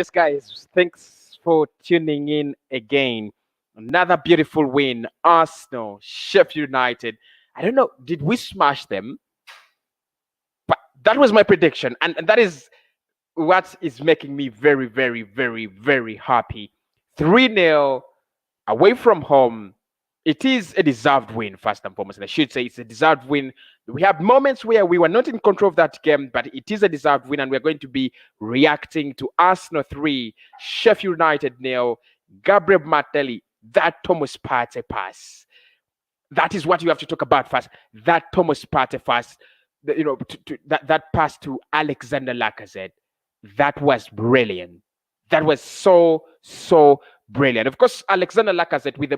Yes, guys, thanks for tuning in again. Another beautiful win. Arsenal, Sheffield United. I don't know, did we smash them? But that was my prediction. And that is what is making me very, very, very, very happy. 3-0 away from home. It is a deserved win, first and foremost. And I should say it's a deserved win. We have moments where we were not in control of that game, but it is a deserved win, and we're going to be reacting to Arsenal 3, Sheffield United 0, Gabriel Martinelli, that Thomas Partey pass. That is what you have to talk about first. That Thomas Partey pass, that pass to Alexander Lacazette, that was brilliant. That was so brilliant. Of course, Alexander Lacazette with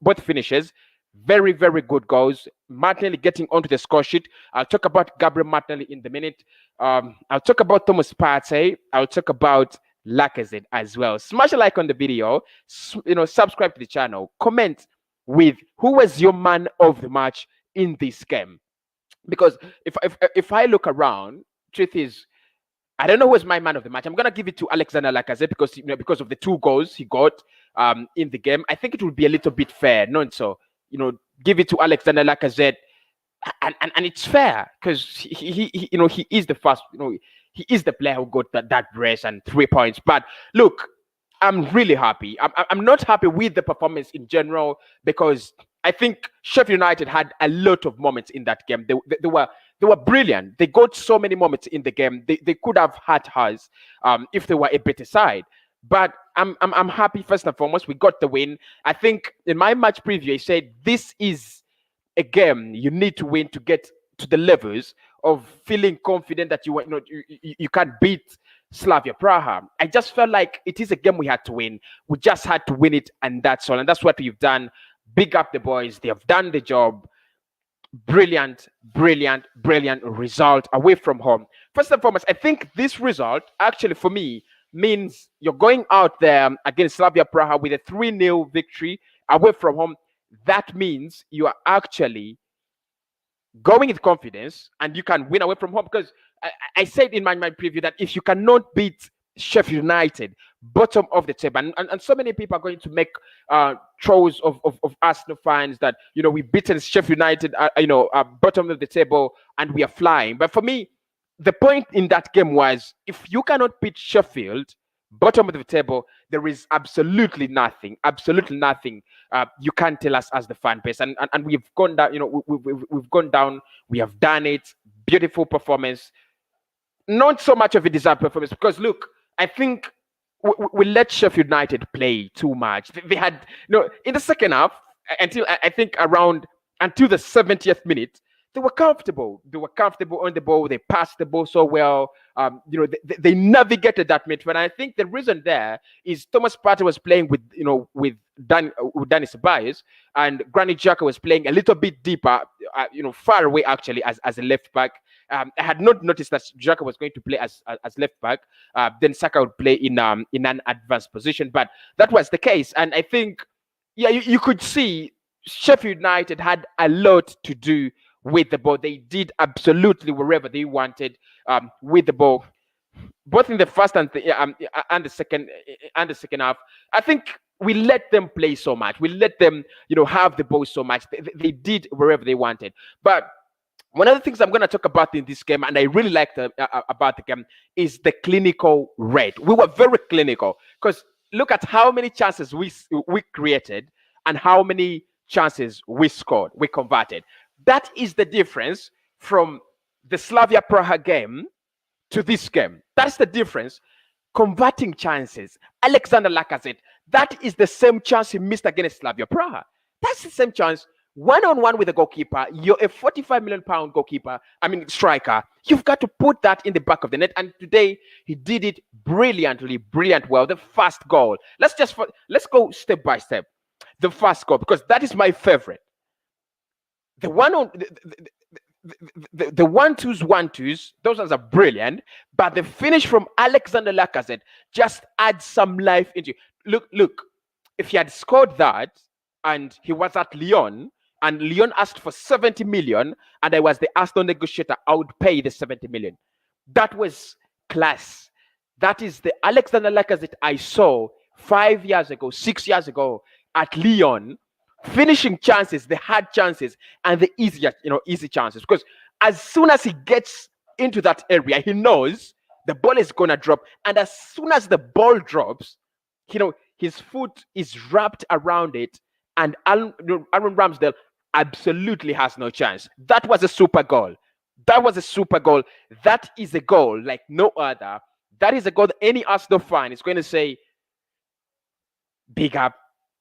both finishes, very, very good goals. Martinelli getting onto the score sheet. I'll talk about Gabriel Martinelli in the minute. I'll talk about Thomas Partey. I'll talk about Lacazette as well. Smash a like on the video. Subscribe to the channel. Comment with who was your man of the match in this game. Because if I look around, truth is, I don't know who was my man of the match. I'm gonna give it to Alexander Lacazette because of the 2 goals he got in the game. I think it would be a little bit fair, not so. Give it to Alexander Lacazette, and it's fair because he is the first. He is the player who got that brace and 3 points. But look, I'm really happy. I'm not happy with the performance in general because I think Sheffield United had a lot of moments in that game. They were brilliant. They got so many moments in the game. They could have had us if they were a better side. But I'm happy first and foremost. We got the win. I think in my match preview, I said this is a game you need to win to get to the levels of feeling confident that you can beat Slavia Prague. I just felt like it is a game we had to win. We just had to win it, and that's all. And that's what we've done. Big up the boys. They have done the job. Brilliant result away from home. First and foremost, I think this result actually for me means you're going out there against Slavia Prague with a 3-0 victory away from home. That means you are actually going with confidence and you can win away from home, because I said in my preview that if you cannot beat Sheffield United, bottom of the table, and so many people are going to make trolls of Arsenal fans that we've beaten Sheffield United, bottom of the table, and we are flying. But for me, the point in that game was if you cannot beat Sheffield, bottom of the table, there is absolutely nothing you can't tell us as the fan base, and we've gone down. We've gone down. We have done it. Beautiful performance. Not so much of a deserved performance because look, I think we let Sheffield United play too much. They had in the second half until the 70th minute, they were comfortable. They were comfortable on the ball. They passed the ball so well. They navigated that midfield. And I think the reason there is Thomas Partey was playing with Danny Ceballos, and Granit Xhaka was playing a little bit deeper, far away actually as a left back. I had not noticed that Xhaka was going to play as left back. Then Saka would play in an advanced position, but that was the case. And I think, you could see Sheffield United had a lot to do with the ball. They did absolutely wherever they wanted with the ball, both in the first and the second half. I think we let them play so much. We let them, have the ball so much. They did wherever they wanted. But one of the things I'm going to talk about in this game, and I really liked about the game, is the clinical rate. We were very clinical because look at how many chances we created and how many chances we scored, we converted. That is the difference from the Slavia Prague game to this game. That's the difference. Converting chances. Alexander Lacazette, that is the same chance he missed against Slavia Prague. That's the same chance. One-on-one with the goalkeeper. You're a 45 million pound striker. You've got to put that in the back of the net. And today he did it brilliant well. The first goal. Let's go step by step. The first goal, because that is my favorite. The one-twos, those ones are brilliant. But the finish from Alexander Lacazette just adds some life into it. Look, if he had scored that and he was at Lyon, and Lyon asked for 70 million, and I was the Arsenal negotiator, I would pay the 70 million. That was class. That is the Alexander Lacazette I saw 5 years ago, 6 years ago at Lyon, finishing chances, the hard chances, and the easy chances. Because as soon as he gets into that area, he knows the ball is gonna drop, and as soon as the ball drops, his foot is wrapped around it, and Aaron Ramsdale absolutely has no chance. That was a super goal. That was a super goal. That is a goal like no other. That is a goal that any Arsenal fan is going to say, big up.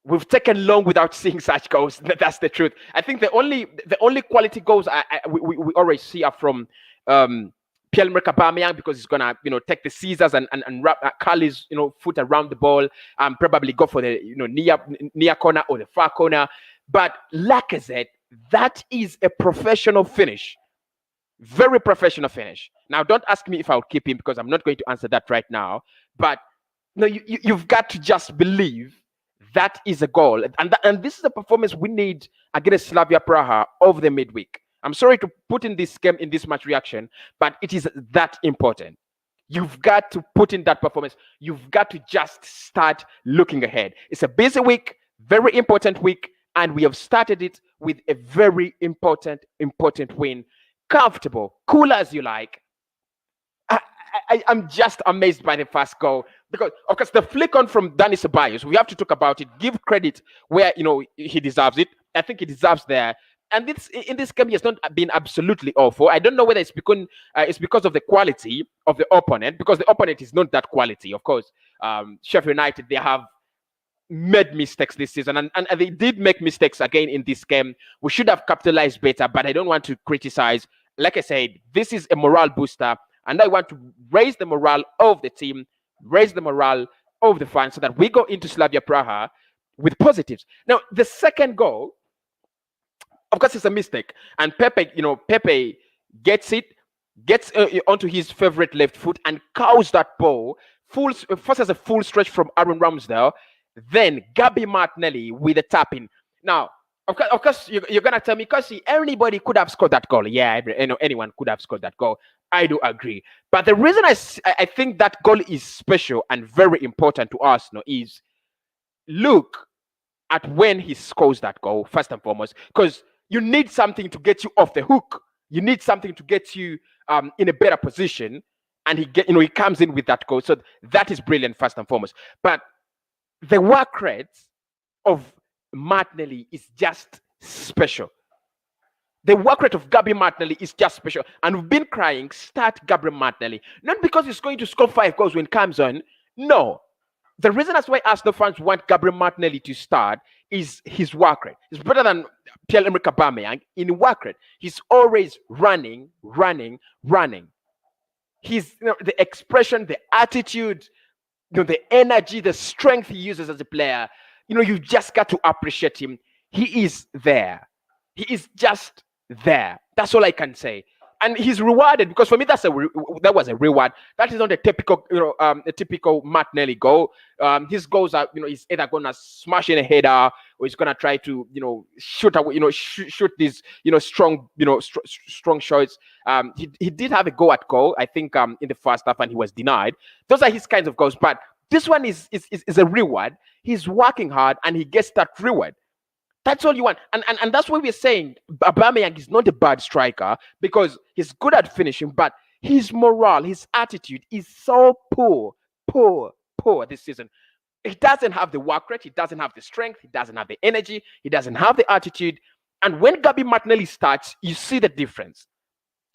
We've taken long without seeing such goals. That's the truth. I think the only quality goals we already see are from pierre-emerick Aubameyang, because he's gonna take the scissors and wrap curl his foot around the ball and probably go for the near corner or the far corner. But Lacazette, that is a professional finish. Very professional finish. Now, don't ask me if I'll keep him, because I'm not going to answer that right now. But you've got to just believe that is a goal. And this is a performance we need against Slavia Prague over the midweek. I'm sorry to put in this game in this match reaction, but it is that important. You've got to put in that performance. You've got to just start looking ahead. It's a busy week, very important week, and we have started it with a very important win. Comfortable, cool as you like. I'm just amazed by the first goal, because of course the flick on from Dani Ceballos, we have to talk about it, give credit where he deserves it. I think he deserves there. And in this game, he has not been absolutely awful. I don't know whether it's because of the quality of the opponent, because the opponent is not that quality. Of course, Sheffield United, they have made mistakes this season, and they did make mistakes again in this game. We should have capitalized better, but I don't want to criticize. Like I said, this is a morale booster, and I want to raise the morale of the team, raise the morale of the fans, so that we go into Slavia Prague with positives. Now, the second goal, of course, it's a mistake, and Pepe gets onto his favorite left foot and cows that ball. First as a full stretch from Aaron Ramsdale, then Gabby Martinelli with a tap-in. Now, of course, you're going to tell me, because anybody could have scored that goal. Yeah, anyone could have scored that goal. I do agree. But the reason I think that goal is special and very important to Arsenal is, look at when he scores that goal, first and foremost, because you need something to get you off the hook. You need something to get you in a better position, and he comes in with that goal. So that is brilliant, first and foremost. But the work rate of Martinelli is just special. The work rate of Gabriel Martinelli is just special. And we've been crying, start Gabriel Martinelli. Not because he's going to score 5 goals when it comes on. No. The reason that's why Arsenal fans want Gabriel Martinelli to start is his work rate. It's better than pierre-emerick Aubameyang in work rate. He's always running. He's the expression, the attitude, the energy, the strength he uses as a player. You just got to appreciate him. He is there. He is just there. That's all I can say. And he's rewarded, because for me that was a reward. That is not a typical Martinelli goal. His goals are, he's either gonna smash in a header, or he's gonna try to, shoot these, strong, strong shots. He did have a go at goal, I think, in the first half, and he was denied. Those are his kinds of goals. But this one is a reward. He's working hard, and he gets that reward. That's all you want. And that's why we're saying Aubameyang is not a bad striker, because he's good at finishing, but his morale, his attitude is so poor this season. He doesn't have the work rate, he doesn't have the strength, he doesn't have the energy, he doesn't have the attitude. And when Gabi Martinelli starts, you see the difference.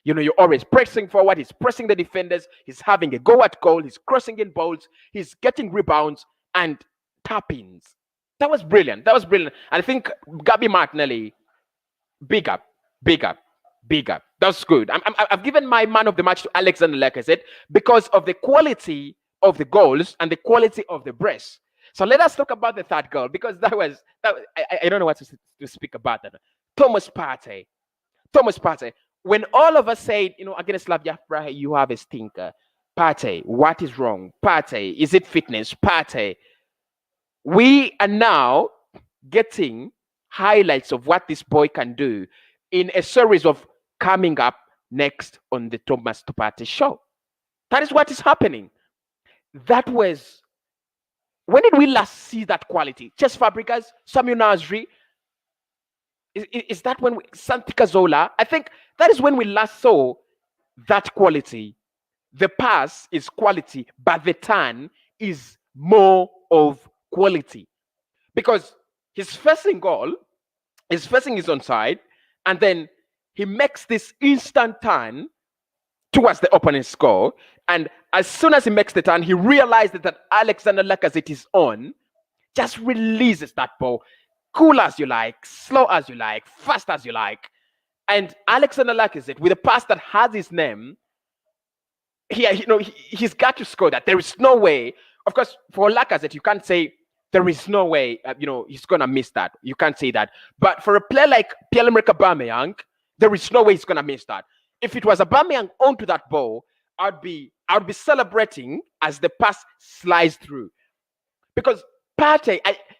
You're always pressing forward, he's pressing the defenders, he's having a go at goal, he's crossing in balls, he's getting rebounds and tap-ins. That was brilliant. And I think Gabi Martinelli, big up. That's good. I've given my man of the match to Alexander Lacazette because of the quality of the goals and the quality of the brace. So let us talk about the third goal, because I don't know what to speak about that. Thomas Partey. When all of us said, against Slavia Prague, you have a stinker. Partey, what is wrong? Partey, is it fitness? Partey. We are now getting highlights of what this boy can do in a series of coming up next on the Thomas Partey show. That is what is happening. that was, when did we last see that quality? Chess Fabregas, Samuel Nasri, is that when Santi Cazorla? I think that is when we last saw that quality. The pass is quality, but the turn is more of quality. Because his first goal, his first is onside, and then he makes this instant turn towards the opponent's goal. And as soon as he makes the turn, he realizes that Alexander Lacazette is on, just releases that ball, cool as you like, slow as you like, fast as you like. And Alexander Lacazette, with a pass that has his name, he's got to score that. There is no way. Of course, for Lacazette, you can't say there is no way, he's going to miss that. You can't say that. But for a player like pierre-emerick Aubameyang, there is no way he's going to miss that. If it was Aubameyang onto that ball, I'd be celebrating as the pass slides through. Because Partey,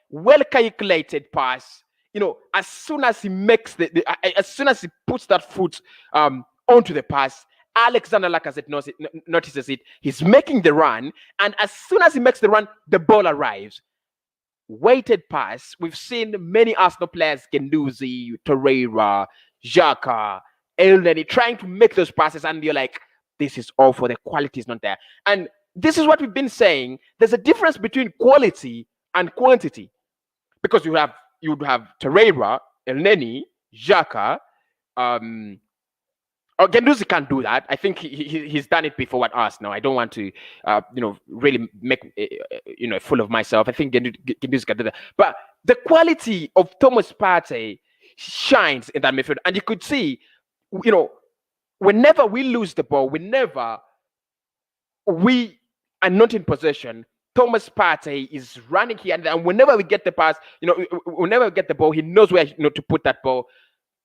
well calculated pass, as soon as he makes as soon as he puts that foot onto the pass, Alexander Lacazette notices it. He's making the run, and as soon as he makes the run, the ball arrives. Weighted pass. We've seen many Arsenal players, Guendouzi, Torreira, Xhaka, Elneny, trying to make those passes, and you're like, this is awful. The quality is not there. And this is what we've been saying. There's a difference between quality and quantity, because you'd have Torreira, Elneny, Xhaka, Guendouzi can't do that. I think he's done it before at Arsenal. I don't want to, really make a fool of myself. I think Guendouzi can do that. But the quality of Thomas Partey shines in that midfield, and you could see, whenever we lose the ball, whenever we are not in possession, Thomas Partey is running here, and whenever we get the pass, whenever we get the ball, he knows where to put that ball.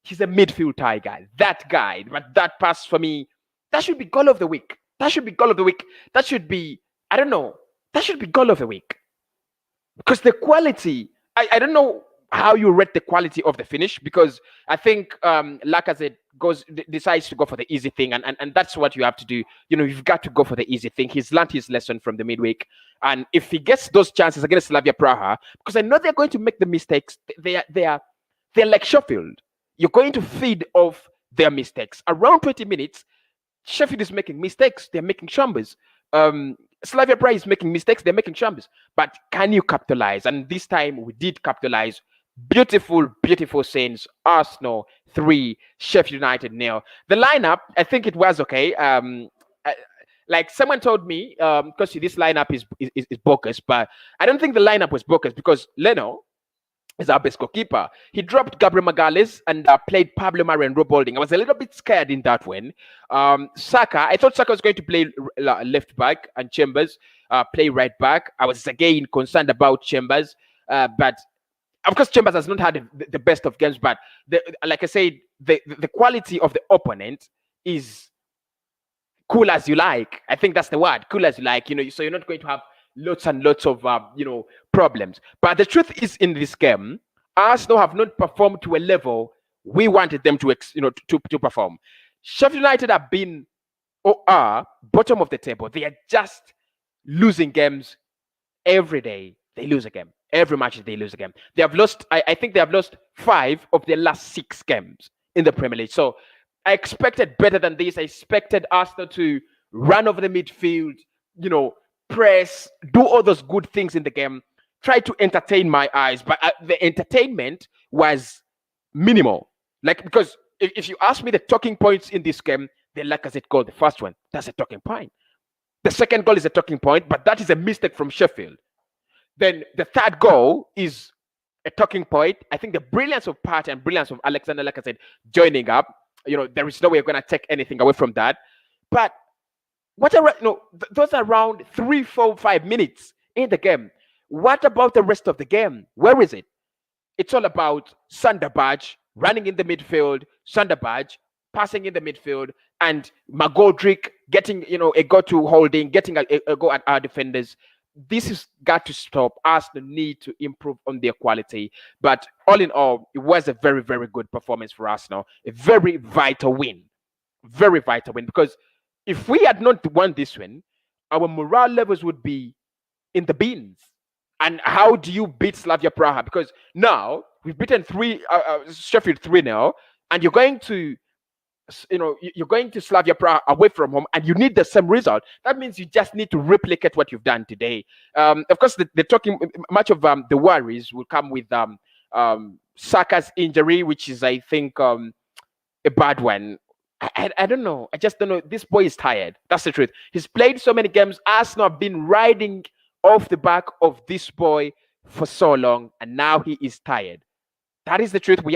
He's a midfield guy. That guy. But that pass for me, that should be goal of the week. That should be goal of the week. That should be, I don't know. That should be goal of the week. Because the quality, I don't know how you rate the quality of the finish, because I think Lacazette decides to go for the easy thing, and that's what you have to do. You've got to go for the easy thing. He's learned his lesson from the midweek, and if he gets those chances against Slavia Prague, because I know they're going to make the mistakes, they're like Shefield. You're going to feed off their mistakes. Around 20 minutes, Shefield is making mistakes. They're making shambles. Slavia Prague is making mistakes. They're making shambles. But can you capitalize? And this time we did capitalize. Beautiful, beautiful scenes. Arsenal 3, Sheffield United 0. The lineup, I think it was okay. Like someone told me, because this lineup is bogus, but I don't think the lineup was bogus, because Leno is our best goalkeeper. He dropped Gabriel Magalhaes and played Pablo Mari and Rob Holding. I was a little bit scared in that one. Saka, I thought Saka was going to play left back and Chambers play right back. I was again concerned about Chambers, but of course Chambers has not had the best of games. But like I said, the quality of the opponent is cool as you like. I think that's the word, cool as you like. So you're not going to have lots and lots of problems. But the truth is, in this game, Arsenal have not performed to a level we wanted them to perform. Sheffield United have been or are bottom of the table. They are just losing games every day. They lose a game. Every match they lose a game. They have lost, I think they have lost 5 of their last 6 games in the Premier League. So I expected better than this. I expected Arsenal to run over the midfield, press, do all those good things in the game, try to entertain my eyes, but the entertainment was minimal. Because if you ask me the talking points in this game, the Lacazette goal, the first one, that's a talking point. The second goal is a talking point, but that is a mistake from Sheffield. Then the third goal is a talking point. I think the brilliance of Partey and brilliance of Alexander Lacazette joining up, there is no way we're going to take anything away from that. But those are around 3, 4, 5 minutes in the game. What about the rest of the game? Where is it? It's all about Sunderberg running in the midfield, Sunderberg passing in the midfield, and McGoldrick getting a go to Holding, getting a go at our defenders. This has got to stop. Arsenal need to improve on their quality. But all in all, it was a very, very good performance for Arsenal. A very vital win. Very vital win, because if we had not won this win, our morale levels would be in the bins. And how do you beat Slavia Prague? Because now we've beaten Sheffield 3-0, and you're going to you're going to Slavia Prague away from home, and you need the same result. That means you just need to replicate what you've done today. Of course, they're talking much of the worries will come with Saka's injury, which is, I think, a bad one. I don't know. I just don't know. This boy is tired. That's the truth. He's played so many games. Arsenal have been riding off the back of this boy for so long, and now he is tired. That is the truth. We've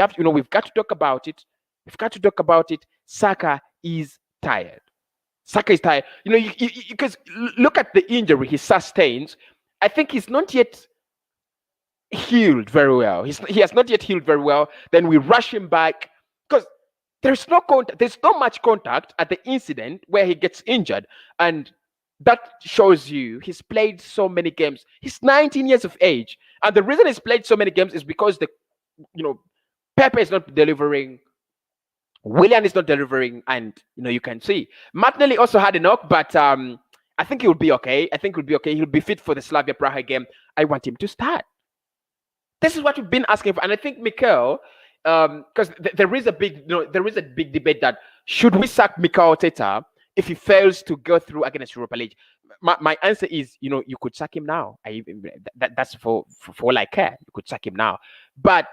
got to talk about it. We've got to talk about it. Saka is tired. Saka is tired. Because look at the injury he sustains. I think he's not yet healed very well. He has not yet healed very well. Then we rush him back because there's no contact. There's not much contact at the incident where he gets injured, and that shows you he's played so many games. He's 19 years of age, and the reason he's played so many games is because Pepe is not delivering. Willian is not delivering, and you can see Martinelli also had a knock, but I think he'll be okay. He'll be fit for the Slavia Prague game. I want him to start. This is what we've been asking for, and I think Mikel, because there is a big debate that should we sack Mikel Arteta if he fails to go through against Europa League. My answer is, you could sack him now. That's for all I care. You could sack him now, but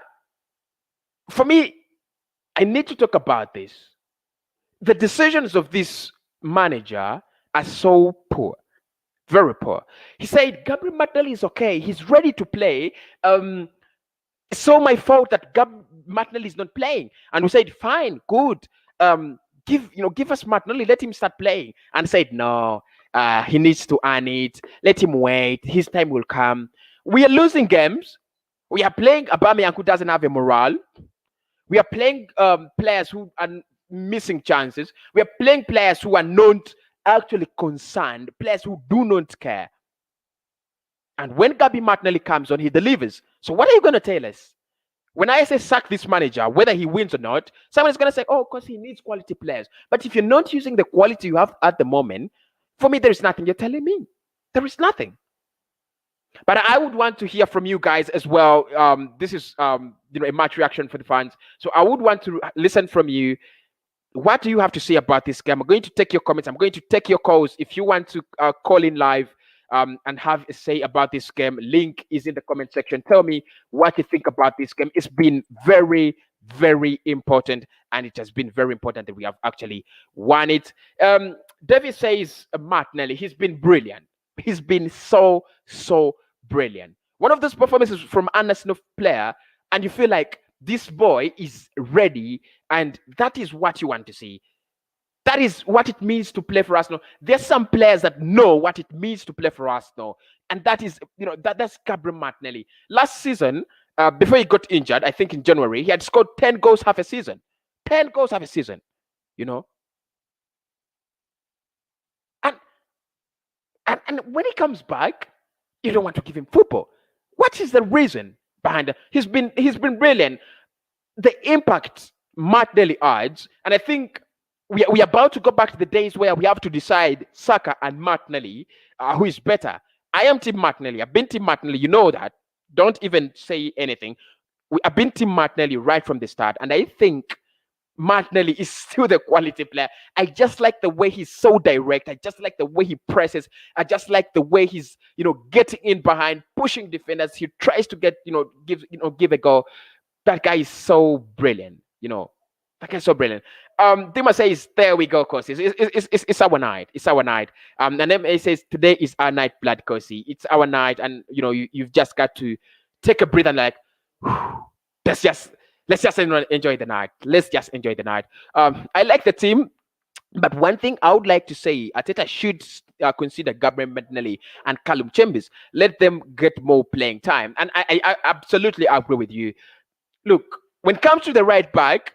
for me, I need to talk about this. The decisions of this manager are so poor, very poor. He said Gabriel Martinelli is okay. He's ready to play. It's so my fault that Martinelli is not playing. And we said, fine, good. Give us Martinelli. Let him start playing. And said, no, he needs to earn it. Let him wait. His time will come. We are losing games. We are playing Aubameyang, who doesn't have a morale. We are playing players who are missing chances. We are playing players who are not actually concerned, players who do not care. And when Gabi Martinelli comes on, he delivers. So what are you going to tell us? When I say sack this manager, whether he wins or not, someone's going to say, oh, because he needs quality players. But if you're not using the quality you have at the moment, for me, there is nothing you're telling me. There is nothing. But I would want to hear from you guys as well. This is a match reaction for the fans. So I would want to listen from you. What do you have to say about this game? I'm going to take your comments. I'm going to take your calls. If you want to call in live and have a say about this game, link is in the comment section. Tell me what you think about this game. It's been very, very important, and it has been very important that we have actually won it. David says Martinelli, he's been brilliant. He's been so brilliant. One of those performances from an Arsenal player, and you feel like this boy is ready, and that is what you want to see. That is what it means to play for Arsenal. There's some players that know what it means to play for Arsenal, and that is, that's Gabriel Martinelli. Last season, before he got injured, I think in January, he had scored 10 goals half a season. 10 goals half a season, And when he comes back, you don't want to give him football. What is the reason behind that? He's been brilliant. The impact Martinelli adds, and I think we are about to go back to the days where we have to decide Saka and Martinelli, who is better. I am Team Martinelli. I've been Team Martinelli. You know that. Don't even say anything. I've been Team Martinelli right from the start, and I think Martinelli is still the quality player. I just like the way he's so direct. I just like the way he presses. I just like the way he's, getting in behind, pushing defenders. He tries to give a go. That guy is so brilliant. That guy's so brilliant. Dima says, there we go, Kosi. It's our night. It's our night. And then he says, today is our night, blood, Kosi. It's our night. And, you've just got to take a breath and let's just enjoy the night. Let's just enjoy the night. I like the team. But one thing I would like to say, Arteta should consider Gabriel Martinelli and Callum Chambers. Let them get more playing time. And I absolutely agree with you. Look, when it comes to the right back,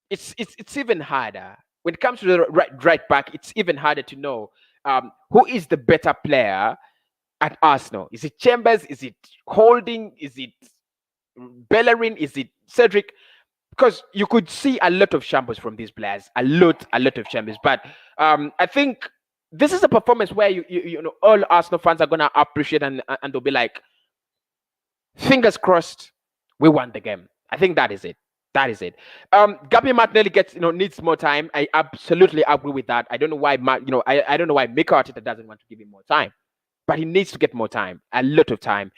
it's even harder. When it comes to the right back, it's even harder to know who is the better player at Arsenal. Is it Chambers? Is it Holding? Is it Bellerin? Is it Cedric? Because you could see a lot of shambles from these players. A lot of shambles. But I think this is a performance where you know all Arsenal fans are gonna appreciate and they'll be like, fingers crossed, we won the game. I think that is it. That is it. Gabriel Martinelli gets needs more time. I absolutely agree with that. I don't know why I don't know why Mikel Arteta doesn't want to give him more time, but he needs to get more time, a lot of time.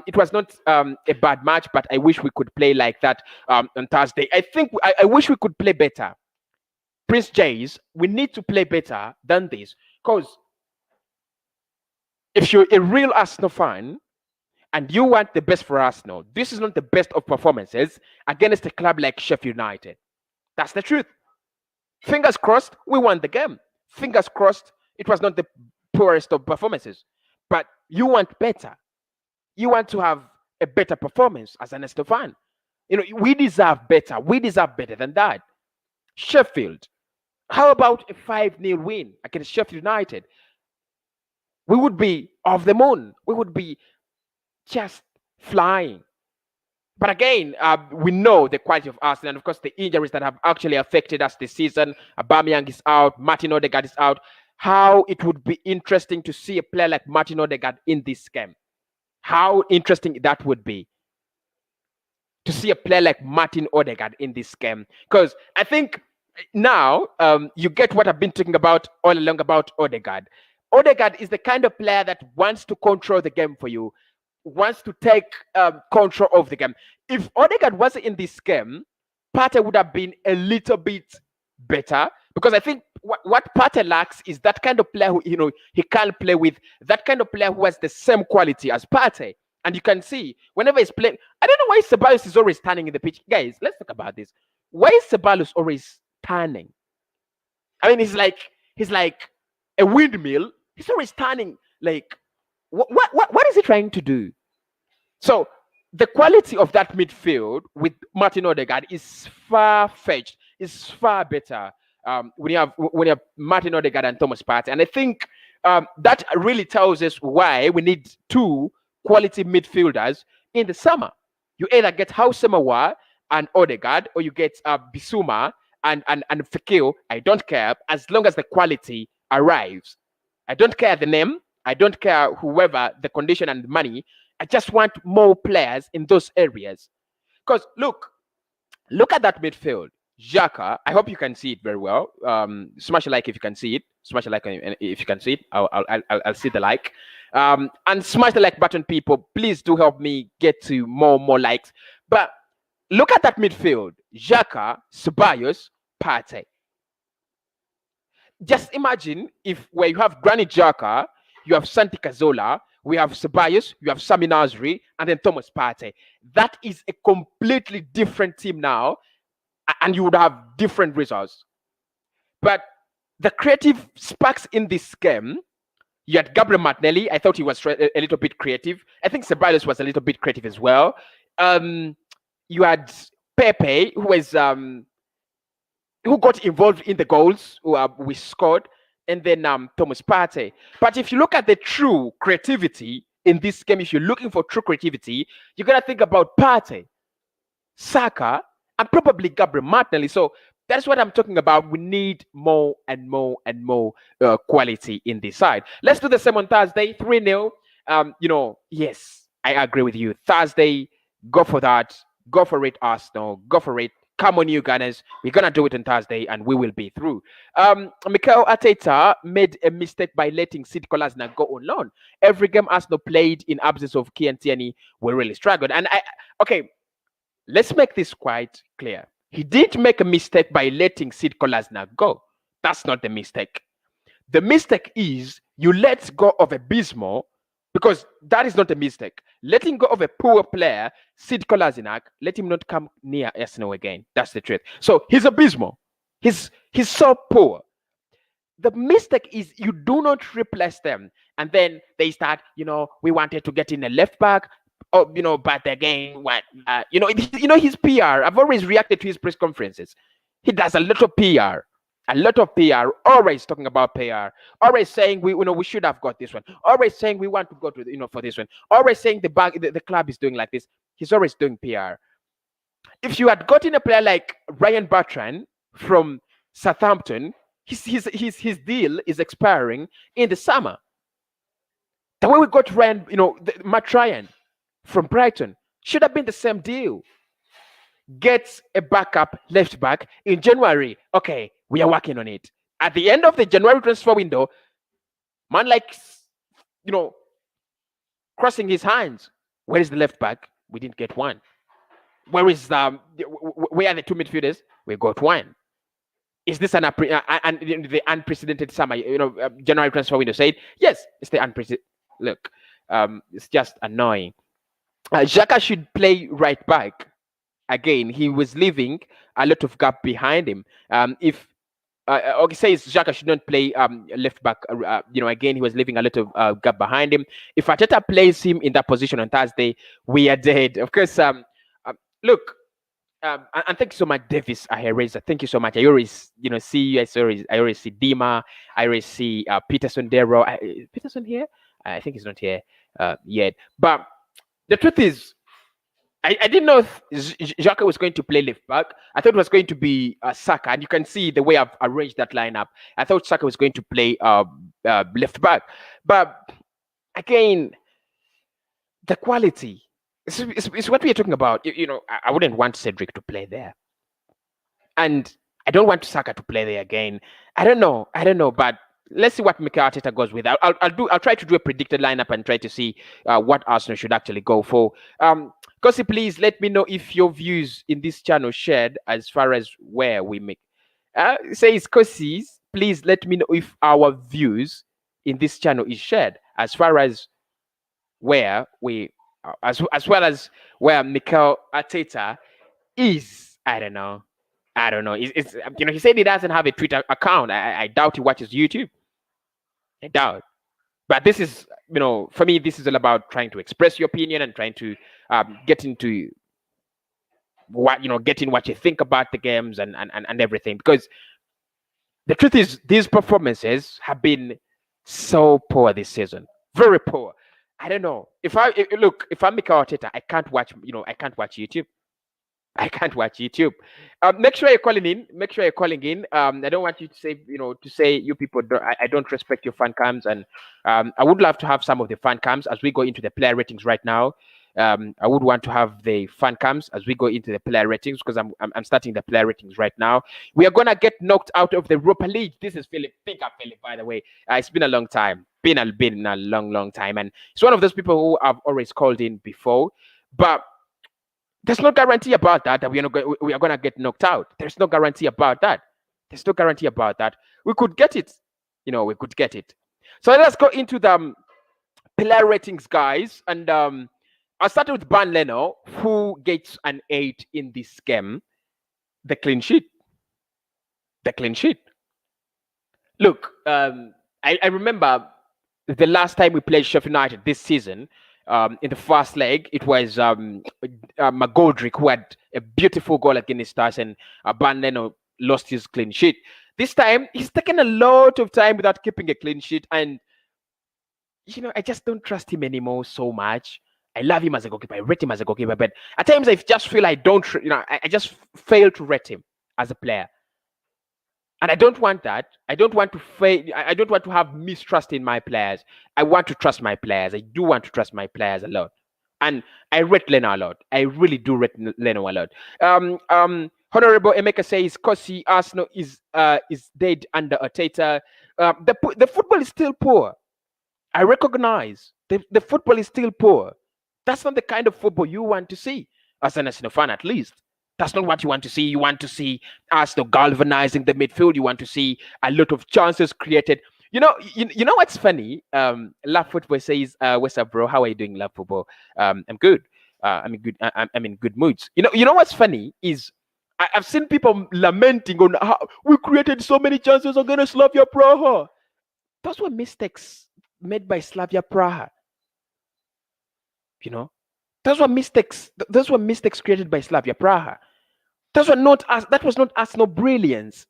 It was not a bad match, but I wish we could play like that on Thursday. I think I wish we could play better. Prince Jays, we need to play better than this, because if you're a real Arsenal fan and you want the best for Arsenal, this is not the best of performances against a club like Shefield United. That's the truth. Fingers crossed, we won the game. Fingers crossed, it was not the poorest of performances. But you want better. You want to have a better performance as an Arsenal fan. We deserve better. We deserve better than that. Sheffield, how about a 5-0 win against Sheffield United? We would be off the moon. We would be just flying. But again, we know the quality of Arsenal, and of course the injuries that have actually affected us this season. Aubameyang is out, Martin Odegaard is out. How it would be interesting to see a player like Martin Odegaard in this game. How interesting that would be to see a player like Martin Odegaard in this game. Because I think now you get what I've been talking about all along about Odegaard. Odegaard is the kind of player that wants to control the game for you, wants to take control of the game. If Odegaard wasn't in this game, Partey would have been a little bit better, because I think what Partey lacks is that kind of player who he can't play with, that kind of player who has the same quality as Partey. And you can see whenever he's playing, I don't know why Ceballos is always turning in the pitch. Guys, let's talk about this. Why is Ceballos always turning? I mean, he's like a windmill. He's always turning. Like, what is he trying to do? So the quality of that midfield with Martin Odegaard is far-fetched. Is far better when you have Martin Odegaard and Thomas Partey. And I think that really tells us why we need two quality midfielders in the summer. You either get Hausemewa and Odegaard, or you get Bissouma and Fekir. I don't care, as long as the quality arrives. I don't care the name. I don't care whoever, the condition and the money. I just want more players in those areas. Because look at that midfield. Xhaka, I hope you can see it very well. Smash a like if you can see it. Smash a like if you can see it. I'll see the like. And smash the like button, people. Please do help me get to more likes. But look at that midfield. Xhaka, Ceballos, Partey. Just imagine if where you have Granit Xhaka, you have Santi Cazorla, we have Ceballos, you have Sami Nasri, and then Thomas Partey. That is a completely different team now, and you would have different results. But the creative sparks in this game, you had Gabriel Martinelli. I thought he was a little bit creative. I think Ceballos was a little bit creative as well. You had Pepe, who got involved in the goals we scored, and then Thomas Partey. But if you look at the true creativity in this game, if you're looking for true creativity, you're going to think about Partey, Saka, and probably Gabriel Martinelli. So that's what I'm talking about. We need more and more and more quality in this side. Let's do the same on Thursday, 3-0. Yes, I agree with you. Thursday, go for that. Go for it, Arsenal. Go for it. Come on, you Gunners. We're going to do it on Thursday, and we will be through. Mikel Arteta made a mistake by letting Nicolas go on loan. Every game Arsenal played in absence of Kieran Tierney, we really struggled. And okay, let's make this quite clear. He did make a mistake by letting Nicolas go. That's not the mistake. The mistake is you let go of a Bismo, because that is not a mistake. Letting go of a poor player, Nicolas, let him not come near Arsenal again. That's the truth. So he's abysmal. He's so poor. The mistake is you do not replace them. And then they start, we wanted to get in a left back. Oh, but again, his PR. I've always reacted to his press conferences. He does a lot of PR. A lot of PR, always talking about PR, always saying we should have got this one, always saying we want to go to for this one, always saying the club is doing like this. He's always doing PR. If you had gotten a player like Ryan Bertrand from Southampton, His deal is expiring in the summer. The way we got Ryan, Matt Ryan from Brighton should have been the same deal. Get a backup left back in January. Okay, we are working on it. At the end of the January transfer window, man likes, crossing his hands. Where is the left back? We didn't get one. Where are the two midfielders? We got one. Is this the unprecedented summer? January transfer window said yes. It's the unprecedented. Look, it's just annoying. Xhaka should play right back. Again, he was leaving a lot of gap behind him. If says Xhaka should not play left back, again, he was leaving a lot of gap behind him. If Arteta plays him in that position on Thursday, we are dead. Of course, look, and thank you so much, Davis Ahereza. Thank you so much. I always, see you. I always see Dima. I always see Peterson Dero. Peterson here? I think he's not here yet. But the truth is, I didn't know if Xhaka was going to play left back. I thought it was going to be Saka, and you can see the way I've arranged that lineup. I thought Saka was going to play left back, but again, the quality is what we are talking about. I wouldn't want Cedric to play there, and I don't want Saka to play there again. I don't know, but let's see what Mikel Arteta goes with. I'll try to do a predicted lineup and try to see what Arsenal should actually go for. Kosi, please let me know if your views in this channel shared as far as where we make. Says Kosi, please let me know if our views in this channel is shared as far as where we, as well as where Mikel Arteta is. I don't know. It's he said he doesn't have a Twitter account. I doubt he watches YouTube. I doubt. But this is, for me, this is all about trying to express your opinion and trying to get into getting what you think about the games and everything. Because the truth is, these performances have been so poor this season, very poor. I don't know. If I'm Mikel Arteta, I can't watch YouTube. I can't watch YouTube. Make sure you're calling in. I don't want you to say you people I don't respect your fan cams, and I would love to have some of the fan cams as we go into the player ratings right now. I would want to have the fan cams as we go into the player ratings, because I'm starting the player ratings right now. We are gonna get knocked out of the Europa League. This is Philip. Pick up Philip, by the way. It's been a long time. Been a long time, and it's one of those people who I've always called in before, but there's no guarantee about that we are going to get knocked out. There's no guarantee about that. We could get it. We could get it. So let's go into the player ratings, guys. And I'll start with Leno, who gets an 8 in this game. The clean sheet. Look, I remember the last time we played Sheffield United this season. In the first leg, it was McGoldrick who had a beautiful goal against us, and Leno lost his clean sheet. This time, he's taken a lot of time without keeping a clean sheet, and I just don't trust him anymore so much. I love him as a goalkeeper. I rate him as a goalkeeper, but at times I just feel I don't. I just fail to rate him as a player. And I don't want that. I don't want to fail. I don't want to have mistrust in my players. I want to trust my players. I do want to trust my players a lot. And I rate Leno a lot. I really do rate Leno a lot. Honorable Emeka says, Kosi, Arsenal is dead under Arteta. The football is still poor. I recognize the football is still poor. That's not the kind of football you want to see, as an Arsenal fan at least. That's not what you want to see. You want to see Arsenal galvanizing the midfield. You want to see a lot of chances created. You know what's funny? Love Football says, "What's up, bro? How are you doing, Love Football? I'm good. I'm in good moods. You know what's funny is I've seen people lamenting on how we created so many chances against Slavia Prague. Those were mistakes made by Slavia Prague. Those were mistakes. Those were mistakes created by Slavia Prague. That was not Arsenal brilliance.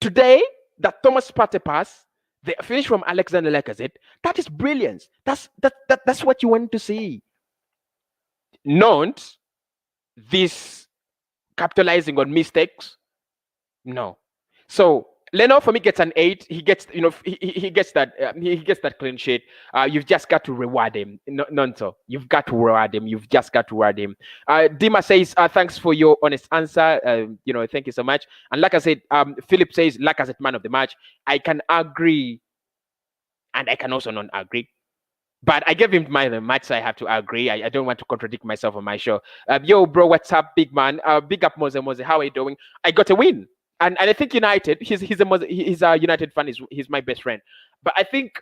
Today, that Thomas Partey pass, the finish from Alexander Lacazette, that is brilliance. That's what you want to see. Not this capitalizing on mistakes. No. So Leno for me gets an 8. He gets, he gets that he gets that clean sheet. You've just got to reward him, Nonto. You've got to reward him. You've just got to reward him. Dima says, thanks for your honest answer. Thank you so much. And like I said, Philip says, Lacazette man of the match. I can agree, and I can also not agree. But I gave him man of the match, so I have to agree. I don't want to contradict myself on my show. Yo, bro, what's up, big man? Big up, Mose. How are you doing? I got a win. And I think United, he's a United fan. He's my best friend. But I think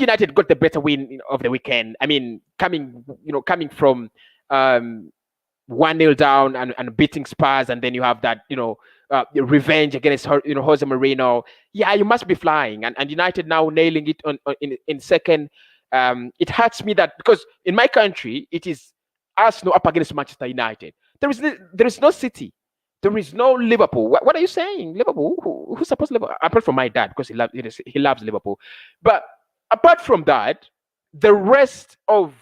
United got the better win of the weekend. I mean, coming from 1-0 down and beating Spurs, and then you have that revenge against Jose Mourinho. Yeah, you must be flying. And United now nailing it in second. It hurts me that, because in my country it is Arsenal up against Manchester United. There is no City. There is no Liverpool. What are you saying? Liverpool? Who's supposed to Liverpool? Apart from my dad, because he loves Liverpool. But apart from that, the rest of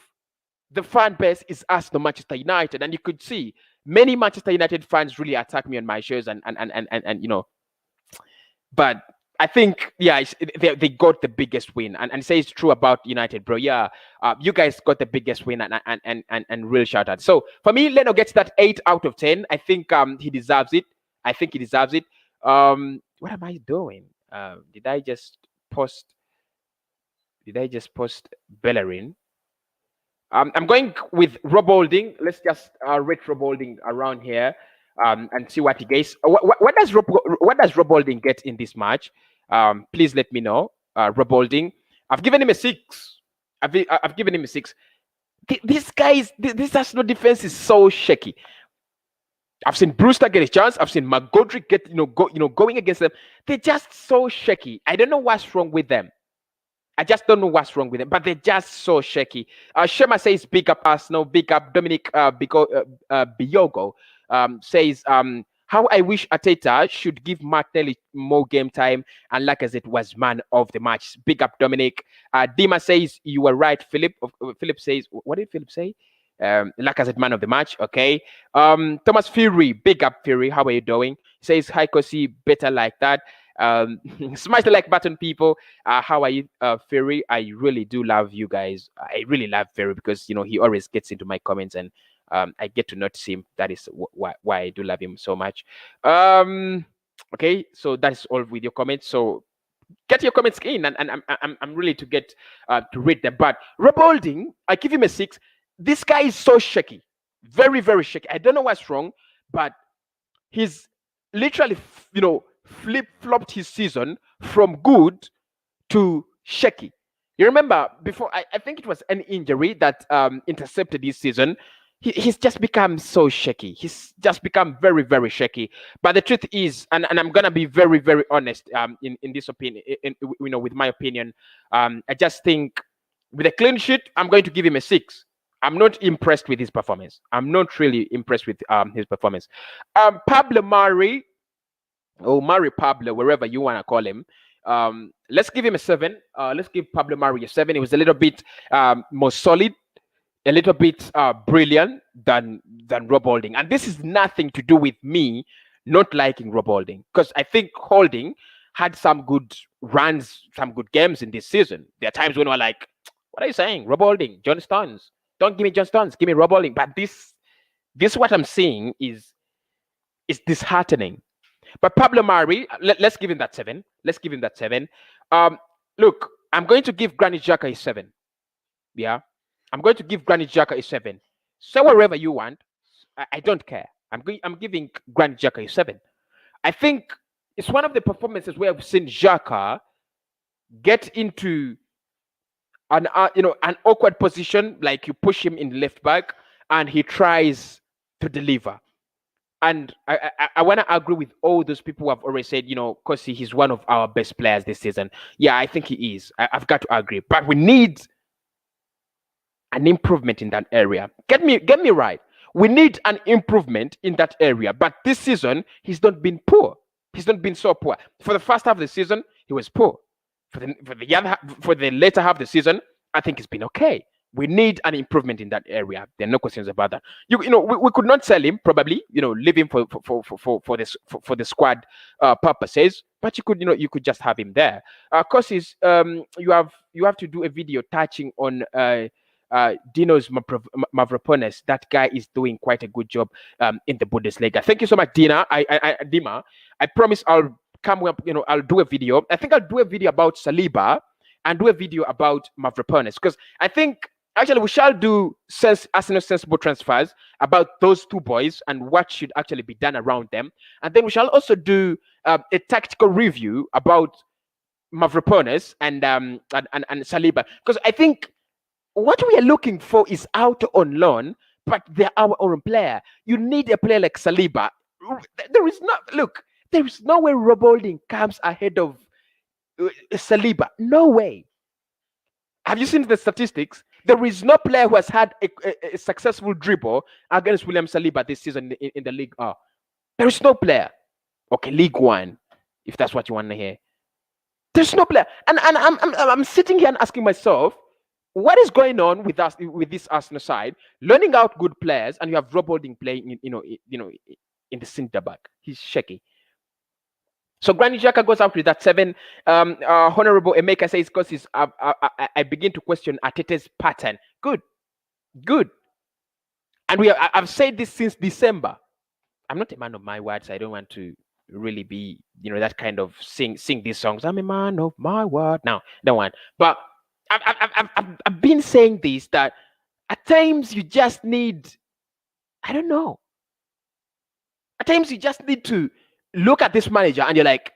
the fan base is Arsenal, Manchester United, and you could see many Manchester United fans really attack me on my shows, and But I think, yeah, they got the biggest win, and say it's true about United, bro. Yeah, you guys got the biggest win, and real shout out. So for me, Leno gets that 8 out of 10. I think he deserves it. What am I doing? Did I just post Bellerin? I'm going with Rob Holding. Let's just rate Rob Holding around here. And see what he gets. What does Rob Holding get in this match? Please let me know. Rob Holding, I've given him a 6. I've given him a 6. This Arsenal defense is so shaky. I've seen Brewster get his chance. I've seen McGoldrick get going against them. They're just so shaky. I don't know what's wrong with them. But they're just so shaky. Shema says, big up Arsenal, big up Dominic Biogo. Says, how I wish Arteta should give Martinelli more game time, and Lacazette was man of the match. Big up, Dominic. Dima says, you were right, Philip. Philip says, what did Philip say? Lacazette man of the match. Okay. Thomas Fury, big up, Fury. How are you doing? Says, hi, Kosi, better like that. Smash the like button, people. How are you, Fury? I really do love you guys. I really love Fury, because he always gets into my comments, and I get to notice him. That is why I do love him so much. Okay, so that is all with your comments. So get your comments in, and I'm really to get to read them. But Rob Holding, I give him a 6. This guy is so shaky, very, very shaky. I don't know what's wrong, but he's literally flip-flopped his season from good to shaky. You remember before? I think it was an injury that intercepted his season. He's just become so shaky. He's just become very, very shaky. But the truth is, and I'm gonna be very, very honest in this opinion, with my opinion, I just think with a clean sheet, I'm going to give him a 6. I'm not impressed with his performance. I'm not really impressed with his performance. Pablo Mari, or Mari Pablo, wherever you want to call him. Let's give him a 7. Let's give Pablo Mari a 7. It was a little bit more solid, a little bit brilliant than Rob Holding. And this is nothing to do with me not liking Rob Holding, because I think Holding had some good runs, some good games in this season. There are times when we're like, what are you saying? Rob Holding, John Stones. Don't give me John Stones, give me Rob Holding. But this what I'm seeing is disheartening. But Pablo Mari, let's give him that 7. Let's give him that 7. Look, I'm going to give Granit Xhaka a 7. Yeah, I'm going to give Granit Xhaka a 7. So wherever you want, I don't care. I'm giving Granit Xhaka a 7. I think it's one of the performances where I've seen Xhaka get into an awkward position, like you push him in left back and he tries to deliver. And I want to agree with all those people who have already said, because he's one of our best players this season. Yeah, I think he is. I've got to agree. But we need an improvement in that area. Get me right. We need an improvement in that area. But this season, he's not been poor. He's not been so poor. For the first half of the season, he was poor. For the later half of the season, I think it's been okay. We need an improvement in that area. There are no questions about that. We could not sell him, probably, leave him for the squad purposes, but you could just have him there. Of course, you have to do a video touching on Dino's Mavropanos. That guy is doing quite a good job in the Bundesliga. Thank you so much, Dima. I promise I'll come up. I'll do a video. I think I'll do a video about Saliba and do a video about Mavropanos, because I think actually we shall do Arsenal sensible transfers about those two boys and what should actually be done around them, and then we shall also do a tactical review about Mavropanos and Saliba, because I think what we are looking for is out on loan, but they're our own player. You need a player like Saliba. There is no way Rob Holding comes ahead of Saliba. No way. Have you seen the statistics? There is no player who has had a successful dribble against William Saliba this season in the league. There is no player. Okay, League One, if that's what you want to hear. There's no player, and I'm sitting here and asking myself, what is going on with this Arsenal side, learning out good players, and you have Rob Holding playing in the centre back. He's shaky. So Granit Xhaka goes out with that 7. Honorable Emeka says, because I begin to question Arteta's pattern. Good. And I've said this since December. I'm not a man of my words. I don't want to really be, that kind of sing these songs. I'm a man of my word. No, don't want. But I've been saying this, that at times you just need, I don't know. At times you just need to look at this manager and you're like,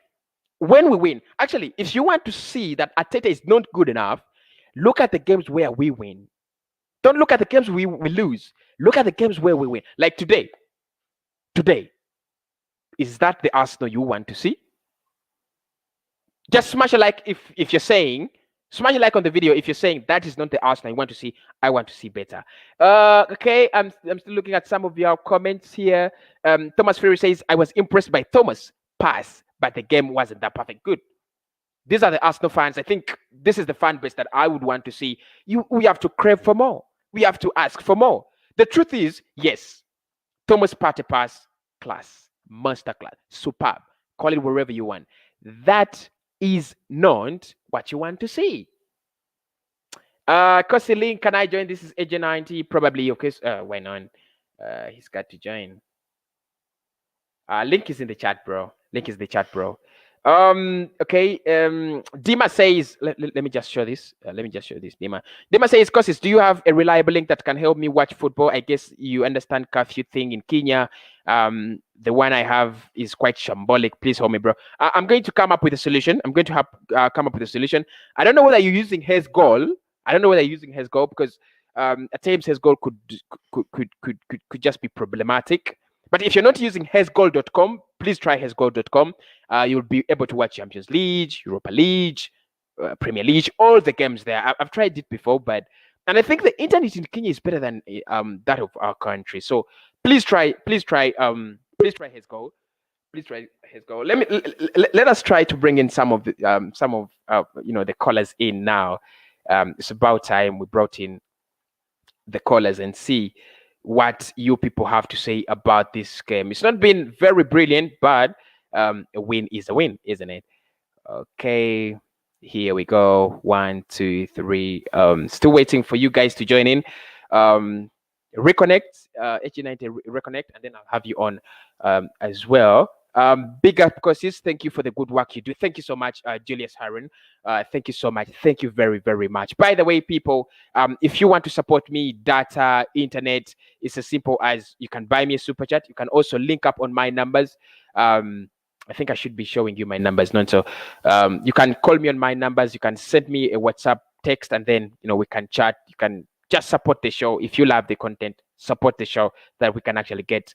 when we win, actually, if you want to see that Arteta is not good enough, look at the games where we win. Don't look at the games we lose. Look at the games where we win. Like today. Is that the Arsenal you want to see? Just smash a like if you're saying, smash a like on the video if you're saying that is not the Arsenal you want to see. I want to see better. Okay, I'm still looking at some of your comments here. Thomas Ferry says, I was impressed by Thomas' pass, but the game wasn't that perfect. Good. These are the Arsenal fans. I think this is the fan base that I would want to see. We have to crave for more. We have to ask for more. The truth is, yes, Thomas Partey pass, class, monster class, superb. Call it wherever you want. That is not what you want to see. Kosi Link, can I join? This is AJ90. Probably, okay. Why not? He's got to join. Link is in the chat, bro. Okay. Dima says, let me just show this. Dima says, Kosis, do you have a reliable link that can help me watch football? I guess you understand curfew thing in Kenya. The one I have is quite shambolic. Please help me, bro. I'm going to come up with a solution. Come up with a solution. I don't know whether you're using His Goal. Because at times His Goal could just be problematic. But if you're not using hesgoal.com, please try hesgoal.com. You'll be able to watch Champions League, Europa League, Premier League, all the games there. I've tried it before, and I think the internet in Kenya is better than that of our country. So please try Hesgoal. Let us try to bring in some of the callers in now. It's about time we brought in the callers and see what you people have to say about this game. It's not been very brilliant, but a win is a win, isn't it? Okay, here we go. 1, 2, 3. Still waiting for you guys to join in. Reconnect, H90 reconnect, and then I'll have you on as well. Big up, Kosis. Thank you for the good work you do. Thank you so much, Julius Harron. Thank you so much. Thank you very, very much. By the way, people, if you want to support me, data, internet, it's as simple as you can buy me a super chat. You can also link up on my numbers. I think I should be showing you my numbers, not so. You can call me on my numbers. You can send me a WhatsApp text, and then we can chat. You can just support the show. If you love the content, support the show, that we can actually get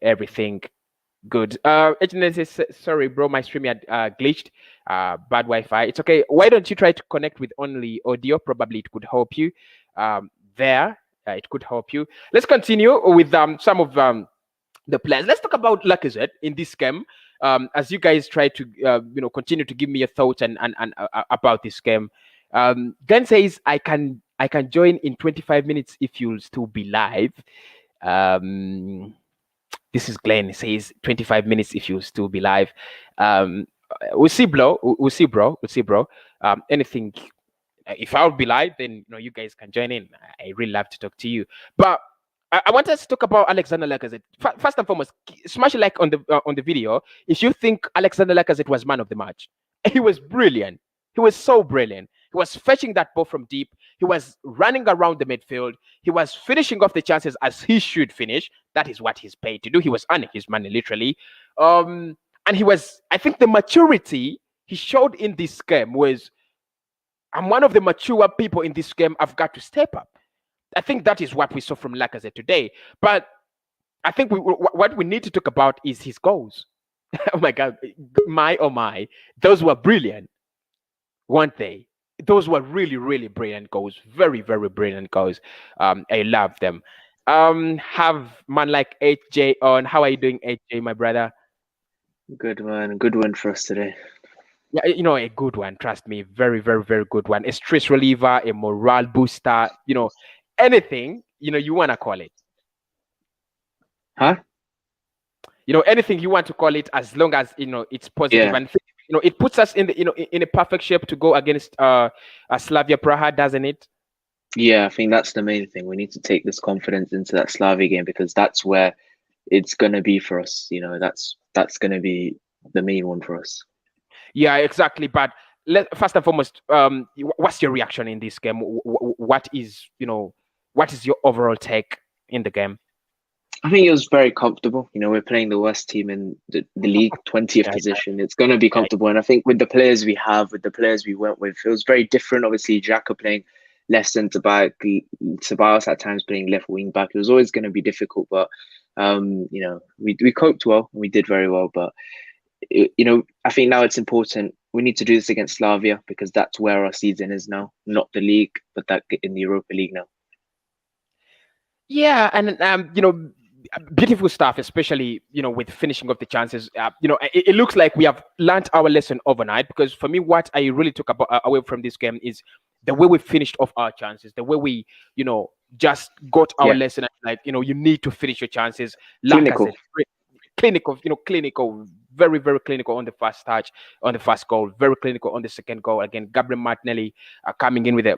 everything good. Says, sorry, bro, my stream had glitched. Bad Wi-Fi. It's okay. Why don't you try to connect with only audio? Probably it could help you there. It could help you. Let's continue with some of the plans. Let's talk about Lacazette in this game. As you guys try to continue to give me your thoughts and about this game. Glenn says I can join in 25 minutes if you'll still be live. This is Glenn. He says 25 minutes if you'll still be live. We'll see, bro. We'll see, bro. Anything. If I'll be live, then you guys can join in. I really love to talk to you. But I want us to talk about Alexander Lacazette. First and foremost, smash a like on the video if you think Alexander Lacazette was man of the match. He was brilliant. He was so brilliant. He was fetching that ball from deep. He was running around the midfield. He was finishing off the chances as he should finish. That is what he's paid to do. He was earning his money, literally. And he was, I think the maturity he showed in this game was, I'm one of the mature people in this game. I've got to step up. I think that is what we saw from Lacazette today. But I think what we need to talk about is his goals. Oh my God, oh my, those were brilliant, weren't they? Those were really, really brilliant goals. Very, very brilliant goals. I love them. Have man like HJ on. How are you doing, HJ, my brother? Good man. Good one for us today. Yeah, a good one. Trust me, very, very, very good one. A stress reliever, a morale booster. Anything you want to call it. Huh? Anything you want to call it, as long as it's positive. Yeah. And it puts us in the in a perfect shape to go against Slavia Prague, doesn't it? Yeah, I think that's the main thing. We need to take this confidence into that Slavia game because that's where it's gonna be for us. That's gonna be the main one for us. Yeah, exactly. But first and foremost, what's your reaction in this game? What is your overall take in the game? I think it was very comfortable. We're playing the worst team in the league, 20th position. It's going to be comfortable. And I think with the players we have, with the players we went with, it was very different. Obviously, Xhaka playing left centre back, ceballos at times playing left wing back. It was always going to be difficult. But, we coped well. We did very well. But, I think now it's important. We need to do this against Slavia because that's where our season is now. Not the league, but that in the Europa League now. Yeah, and beautiful stuff, especially with finishing of the chances. It looks like we have learned our lesson overnight, because for me, what I really took away from this game is the way we finished off our chances, the way we just got our lesson. Like you need to finish your chances. Clinical, very, very clinical on the first touch, on the first goal, very clinical on the second goal. Again, Gabriel Martinelli coming in with a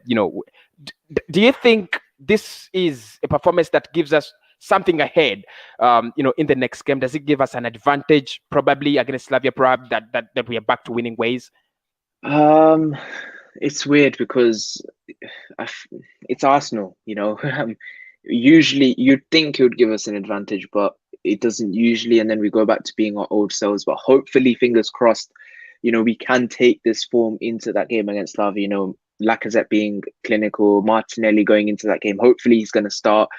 do you think this is a performance that gives us something ahead in the next game? Does it give us an advantage probably against Slavia Prague that we are back to winning ways? It's weird because it's Arsenal, usually you'd think it would give us an advantage, but it doesn't usually, and then we go back to being our old selves. But hopefully, fingers crossed, we can take this form into that game against Slavia. Lacazette being clinical, Martinelli going into that game. Hopefully, he's going to start.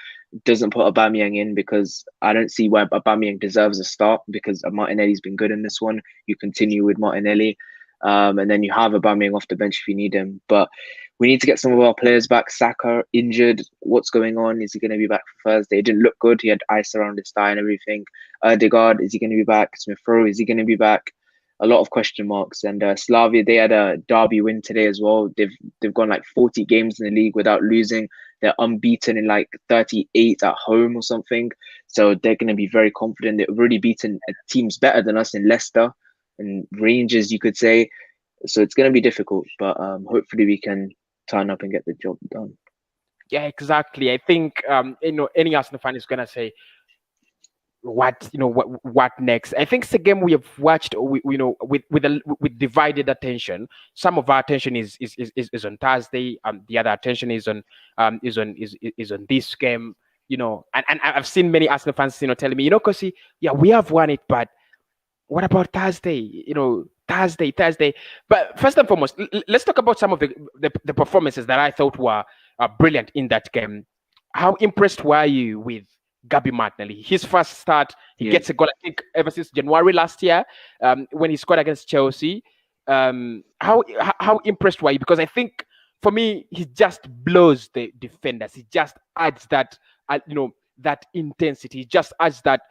Doesn't put Aubameyang in, because I don't see why Aubameyang deserves a start, because Martinelli's been good in this one. You continue with Martinelli, and then you have Aubameyang off the bench if you need him. But we need to get some of our players back. Saka injured. What's going on? Is he going to be back for Thursday? It didn't look good. He had ice around his thigh and everything. Odegaard, is he going to be back? Smith Rowe, is he going to be back? A lot of question marks. And Slavia, they had a derby win today as well. They've gone like 40 games in the league without losing. They're unbeaten in like 38 at home or something. So they're going to be very confident. They've already beaten teams better than us in Leicester and Rangers, you could say. So it's going to be difficult, but hopefully we can turn up and get the job done. Yeah, exactly. I think any Arsenal fan is going to say, what next? I think it's a game we have watched with divided attention. Some of our attention is on Thursday, the other attention is on this game, and I've seen many Arsenal fans telling me, Kosi, yeah, we have won it, but what about Thursday? Thursday. But first and foremost, let's talk about some of the performances that I thought were brilliant in that game. How impressed were you with Gabi Martinelli? His first start, he gets a goal, I think, ever since January last year, when he scored against Chelsea. How impressed were you? Because I think, for me, he just blows the defenders. He just adds that, that intensity. He just adds that,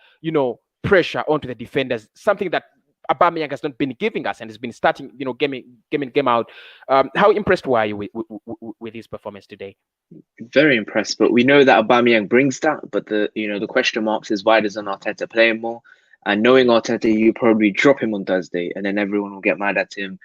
pressure onto the defenders. Something that Aubameyang has not been giving us, and has been starting, game out. How impressed were you with his performance today? Very impressed, but we know that Aubameyang brings that. But the question marks is, why doesn't Arteta play him more? And knowing Arteta, you probably drop him on Thursday, and then everyone will get mad at him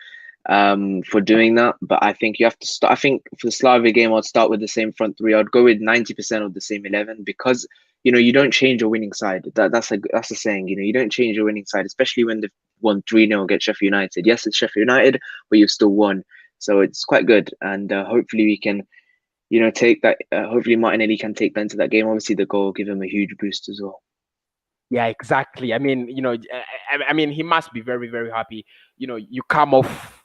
for doing that. But I think you have to start. I think for the Slavia game, I'd start with the same front three. I'd go with 90% of the same 11 because you don't change your winning side. That's a saying. You don't change your winning side, especially when they've won 3-0 against Sheffield United. Yes, it's Sheffield United, but you've still won, so it's quite good. And hopefully we can take that. Hopefully Martinelli can take that into that game. Obviously, the goal give him a huge boost as well. Yeah, exactly. I mean, he must be very, very happy. You come off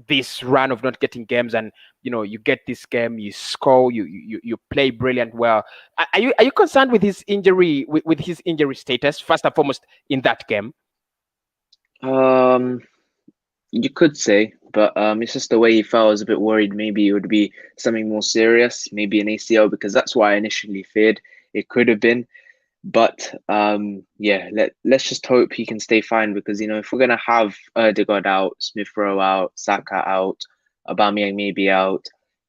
this run of not getting games, and you get this game, you score, you play brilliant. Well, are you concerned with his injury, with his injury status first and foremost in that game? You could say, but it's just the way he fell. I was a bit worried. Maybe it would be something more serious, maybe an ACL, because that's why I initially feared it could have been. But yeah, let's just hope he can stay fine, because if we're gonna have Odegaard out, Smith Rowe out, Saka out, Aubameyang maybe out,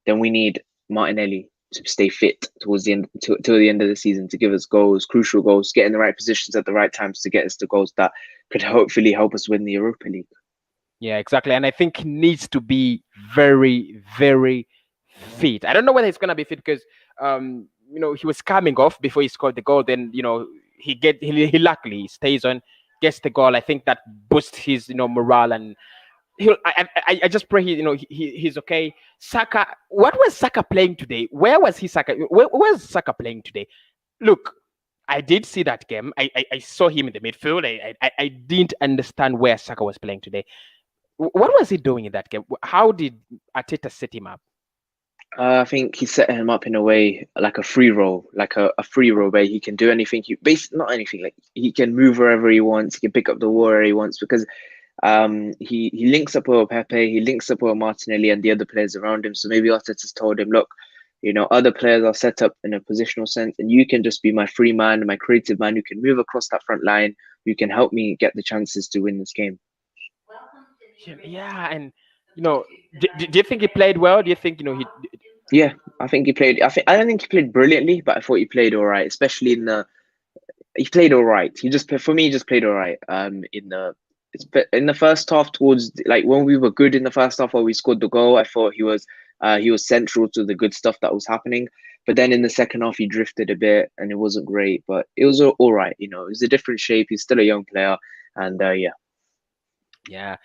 then we need Martinelli to stay fit towards the end till the end of the season, to give us goals, crucial goals, get in the right positions at the right times to get us the goals that could hopefully help us win the Europa League. Yeah, exactly. And I think he needs to be very, very fit. I don't know whether he's gonna be fit because he was coming off before he scored the goal. Then he luckily stays on, gets the goal. I think that boosts his morale, and I just pray he's okay. Saka, what was Saka playing today? Where was he, Saka? Where was Saka playing today? Look, I did see that game. I saw him in the midfield. I didn't understand where Saka was playing today. What was he doing in that game? How did Arteta set him up? I think he set him up in a way like a free roll, where he can do anything. Not anything, like he can move wherever he wants. He can pick up the ball where he wants, because he links up with Pepe, he links up with Martinelli and the other players around him. So maybe Arteta's told him, look, other players are set up in a positional sense, and you can just be my free man, my creative man, who can move across that front line, who can help me get the chances to win this game. Yeah, and do you think he played well? Do you think he? Yeah, I think he played. I don't think he played brilliantly, but I thought he played all right, especially he played all right. He just played all right. In the first half, towards like when we were good in the first half, where we scored the goal, I thought he was central to the good stuff that was happening. But then in the second half, he drifted a bit, and it wasn't great. But it was all right. It was a different shape. He's still a young player, and yeah. Yeah.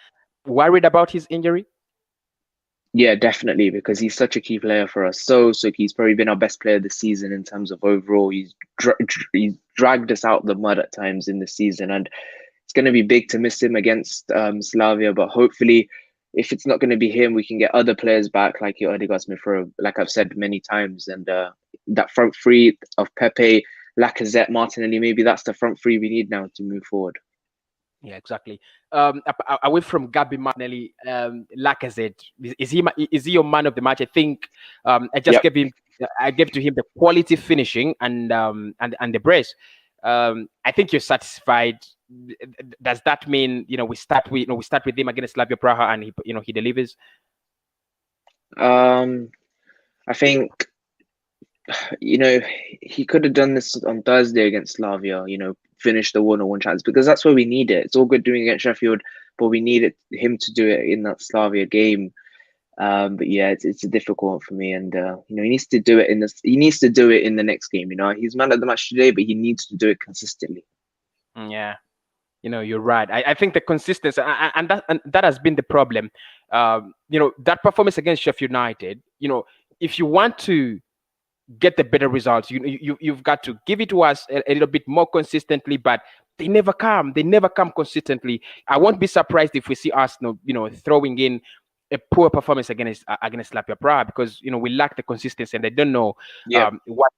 Worried about his injury? Yeah, definitely, because he's such a key player for us. So he's probably been our best player this season in terms of overall. He's dragged us out the mud at times in the season, and it's going to be big to miss him against Slavia. But hopefully, if it's not going to be him, we can get other players back, like your Odegaard, Smith Rowe, like I've said many times, and that front three of Pepe, Lacazette, Martinelli. Maybe that's the front three we need now to move forward. Yeah, exactly. Away from Gabi, Martinelli, Lacazette, is he your man of the match? I think I gave to him the quality finishing and the brace. I think you're satisfied. Does that mean we start with him against Slavia Prague and he delivers? I think he could have done this on Thursday against Slavia. Finish the 1-1 chance, because that's where we need it. It's all good doing it against Sheffield, but we needed him to do it in that Slavia game. But yeah, it's a difficult one for me, and he needs to do it in this. He needs to do it in the next game. He's man of the match today, but he needs to do it consistently. Yeah, you're right. I think the consistency and that has been the problem. That performance against Sheffield United. If you want to get the better results, you've got to give it to us a little bit more consistently, but they never come consistently. I won't be surprised if we see Arsenal throwing in a poor performance against Slavia Prague, because we lack the consistency, and I don't know what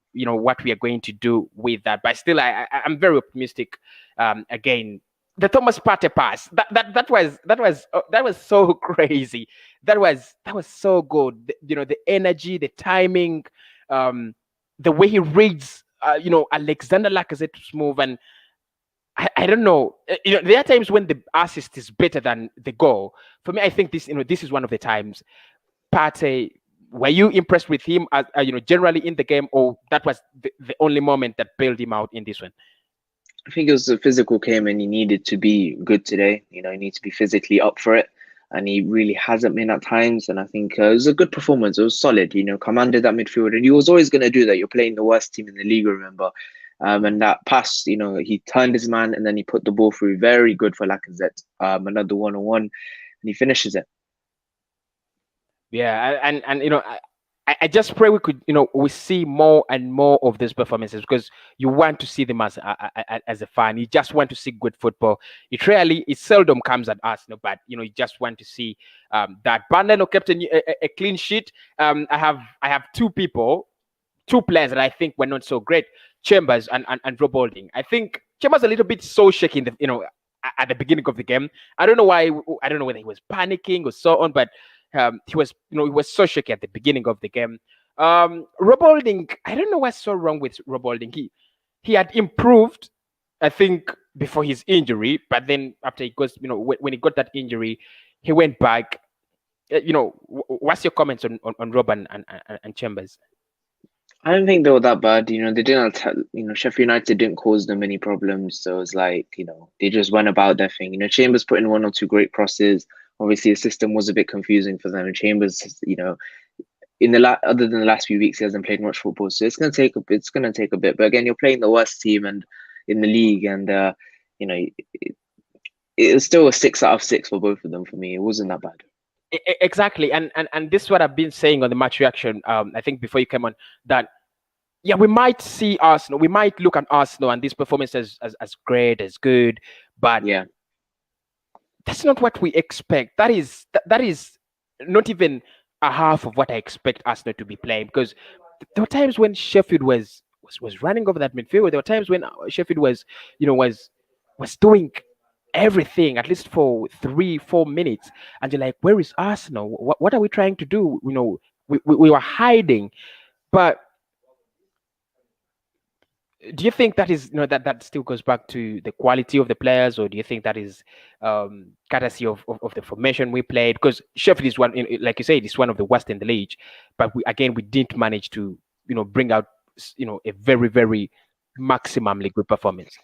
we are going to do with that. But still, I'm very optimistic. Again, the Thomas Partey pass, that was so crazy. That was so good. The energy, the timing, the way he reads, Alexander Lacazette's move, and I don't know. There are times when the assist is better than the goal. For me, I think this is one of the times. Partey, were you impressed with him as generally in the game, or that was the only moment that bailed him out in this one? I think it was the physical came and he needed to be good today. You know, he needs to be physically up for it. And he really hasn't been at times. And I think it was a good performance. It was solid, commanded that midfield. And he was always going to do that. You're playing the worst team in the league, remember? And that pass, he turned his man and then he put the ball through. Very good for Lacazette. Another 1-on-1. And he finishes it. Yeah, and I just pray we could we see more and more of these performances, because you want to see them as a fan. You just want to see good football. It seldom comes at us, but you just want to see that. But Leno kept a clean sheet. I have two players that I think were not so great: Chambers and Rob Holding. I think Chambers a little bit so shaky at the beginning of the game. I don't know why. I don't know whether he was panicking or so on, but he was so shaky at the beginning of the game. Rob Holding, I don't know what's so wrong with Rob Holding. He had improved, I think, before his injury, but then after he goes, when he got that injury, he went back. What's your comments on Rob and Chambers? I don't think they were that bad. They didn't, Sheffield United didn't cause them any problems. So it's like, they just went about their thing. Chambers put in one or two great crosses. Obviously, the system was a bit confusing for them. And Chambers, other than the last few weeks, he hasn't played much football. So it's gonna take a bit. But again, you're playing the worst team and in the league, and it was still a 6 out of 6 for both of them. For me, it wasn't that bad. Exactly, and this is what I've been saying on the match reaction. I think before you came on, that we might see Arsenal. We might look at Arsenal and this performance as great, as good, but that's not what we expect. That is not even a half of what I expect Arsenal to be playing. Because there were times when Sheffield was running over that midfield. There were times when Sheffield was doing everything, at least for 3-4 minutes, and you're like, where is Arsenal? What are we trying to do? We were hiding. But do you think that is that still goes back to the quality of the players, or do you think that is courtesy of the formation we played? Because Sheffield is one, like you said, it's one of the worst in the league, but we didn't manage to bring out a very, very maximally good performance.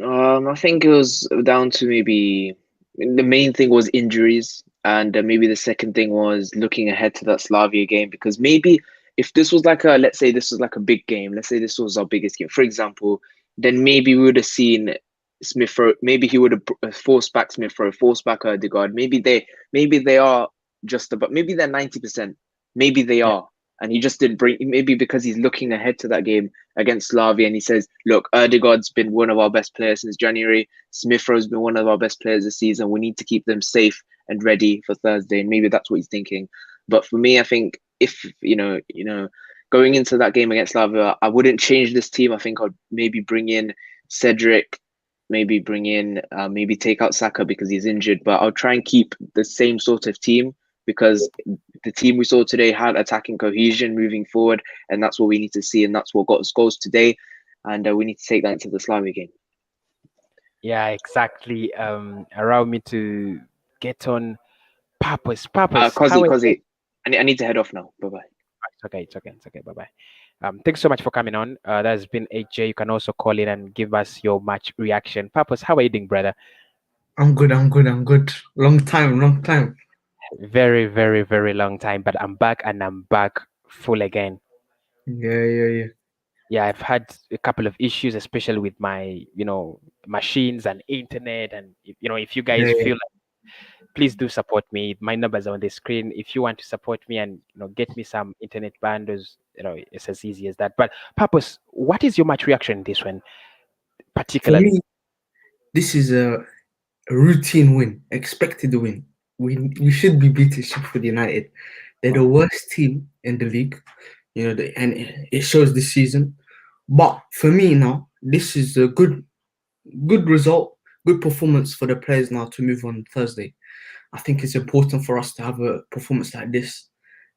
I think it was down to maybe the main thing was injuries, and maybe the second thing was looking ahead to that Slavia game, because maybe if this was let's say this was like a big game, let's say this was our biggest game, for example, then maybe we would have seen Smith Rowe, maybe he would have forced back Smith Rowe, forced back Odegaard. Maybe they are just about, maybe they're 90%, maybe they are. And he just didn't bring, maybe because he's looking ahead to that game against Slavia, and he says, look, Odegaard's been one of our best players since January. Smith Rowe's been one of our best players this season. We need to keep them safe and ready for Thursday. And maybe that's what he's thinking. But for me, I think if, going into that game against Slavia, I wouldn't change this team. I think I'd maybe bring in Cedric, maybe take out Saka because he's injured. But I'll try and keep the same sort of team, because the team we saw today had attacking cohesion moving forward, and that's what we need to see, and that's what got us goals today, and we need to take that into the Slavia game. Yeah, exactly. Allow me to get on purpose. Cosy, I need to head off now. Bye-bye. It's okay. Bye-bye. Thanks so much for coming on. That has been AJ. You can also call in and give us your match reaction. Purpose, how are you doing, brother? I'm good. Long time. Very, very, very long time, but I'm back, and I'm back full again. Yeah, I've had a couple of issues, especially with my machines and internet, and if you guys feel like, please do support me. My numbers are on the screen. If you want to support me and get me some internet bundles, it's as easy as that. But Purpose, what is your match reaction in this one particularly? For me, this is a routine win, expected win. We should be beating Sheffield United. They're the worst team in the league, and it shows this season. But for me now, this is a good result, good performance for the players now to move on Thursday. I think it's important for us to have a performance like this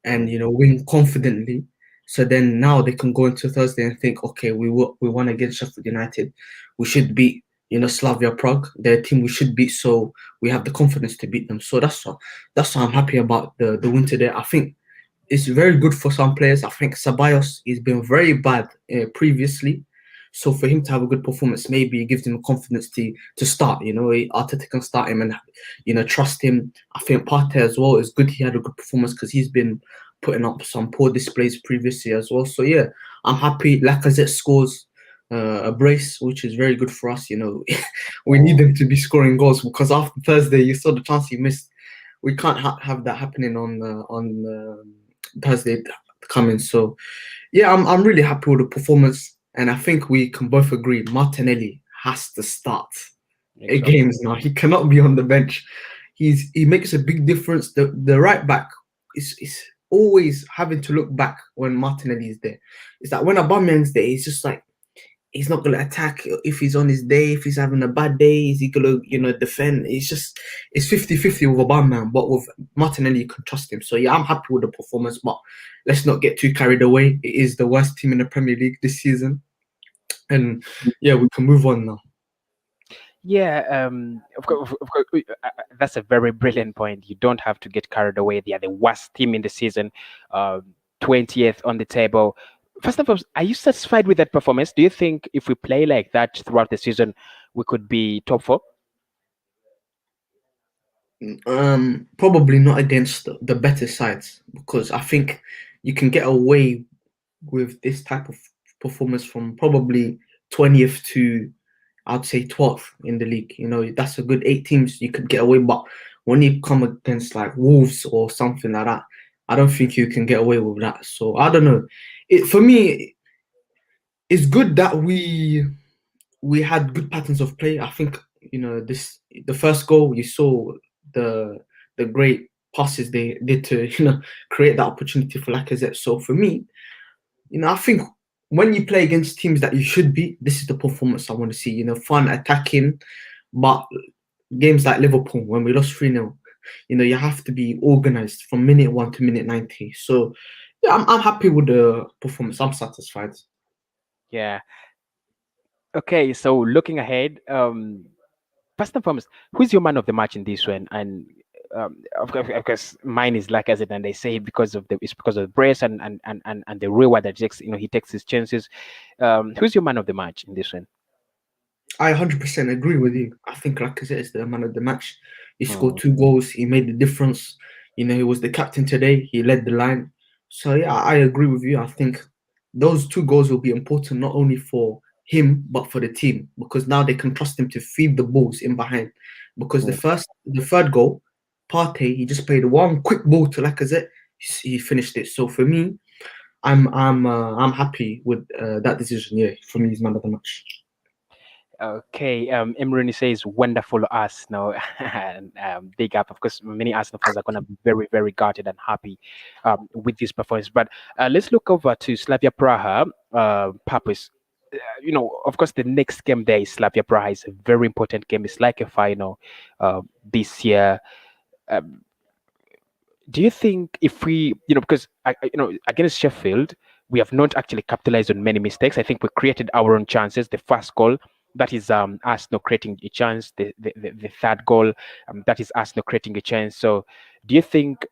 and win confidently. So then now they can go into Thursday and think, okay, we won against Sheffield United. We should beat Slavia Prague. They're a team we should beat, so we have the confidence to beat them. So that's why I'm happy about the win today. I think it's very good for some players. I think ceballos has been very bad previously, so for him to have a good performance, maybe it gives him confidence to start. Arteta can start him and trust him. I think Partey as well is good. He had a good performance because he's been putting up some poor displays previously as well. So yeah, I'm happy. Lacazette scores a brace, which is very good for us. We need him to be scoring goals because after Thursday, you saw the chance he missed. We can't have that happening on Thursday coming. So yeah, I'm really happy with the performance, and I think we can both agree Martinelli has to start games now. He cannot be on the bench. He makes a big difference. The right back is always having to look back when Martinelli is there. It's like when Aubameyang's there, it's just like he's not gonna attack if he's on his day. If he's having a bad day, is he gonna defend? It's 50-50 with Aubameyang, but with Martinelli you can trust him. So yeah, I'm happy with the performance, but let's not get too carried away. It is the worst team in the Premier League this season, and yeah, we can move on now. Yeah, of course, that's a very brilliant point. You don't have to get carried away. They are the worst team in the season, 20th on the table. First of all, are you satisfied with that performance? Do you think if we play like that throughout the season, we could be top four? Probably not against the better sides, because I think you can get away with this type of performance from probably 20th to I'd say 12th in the league. That's a good 8 teams you could get away. But when you come against like Wolves or something like that, I don't think you can get away with that. So I don't know. For me, it's good that we had good patterns of play. I think the first goal you saw the great passes they did to create that opportunity for Lacazette. So for me, I think when you play against teams that you should beat, this is the performance I want to see. Fun attacking, but games like Liverpool when we lost 3-0, you have to be organised from minute 1 to minute 90. So yeah, I'm happy with the performance. I'm satisfied. Yeah. Okay, so looking ahead, first and foremost, who's your man of the match in this one? And of course, mine is Lacazette, and they say it's because of the brace and the reward that he takes his chances. Who's your man of the match in this one? I 100% agree with you. I think Lacazette is the man of the match. He scored 2 goals. He made the difference. He was the captain today. He led the line. So yeah, I agree with you. I think those 2 goals will be important not only for him but for the team, because now they can trust him to feed the balls in behind. Because the third goal, Partey, he just played one quick ball to Lacazette. He finished it. So for me, I'm happy with that decision. Yeah, for me, he's man of the match. Okay, Emroni says wonderful Arsenal. And big up. Of course, many Arsenal fans are going to be very, very guarded and happy with this performance. But let's look over to Slavia Prague. Purpose. Of course, the next game there is Slavia Prague. It's a very important game. It's like a final this year. Do you think if we, because against Sheffield, we have not actually capitalized on many mistakes. I think we created our own chances. The first goal, that is Arsenal creating a chance. The third goal, that is Arsenal creating a chance. So do you think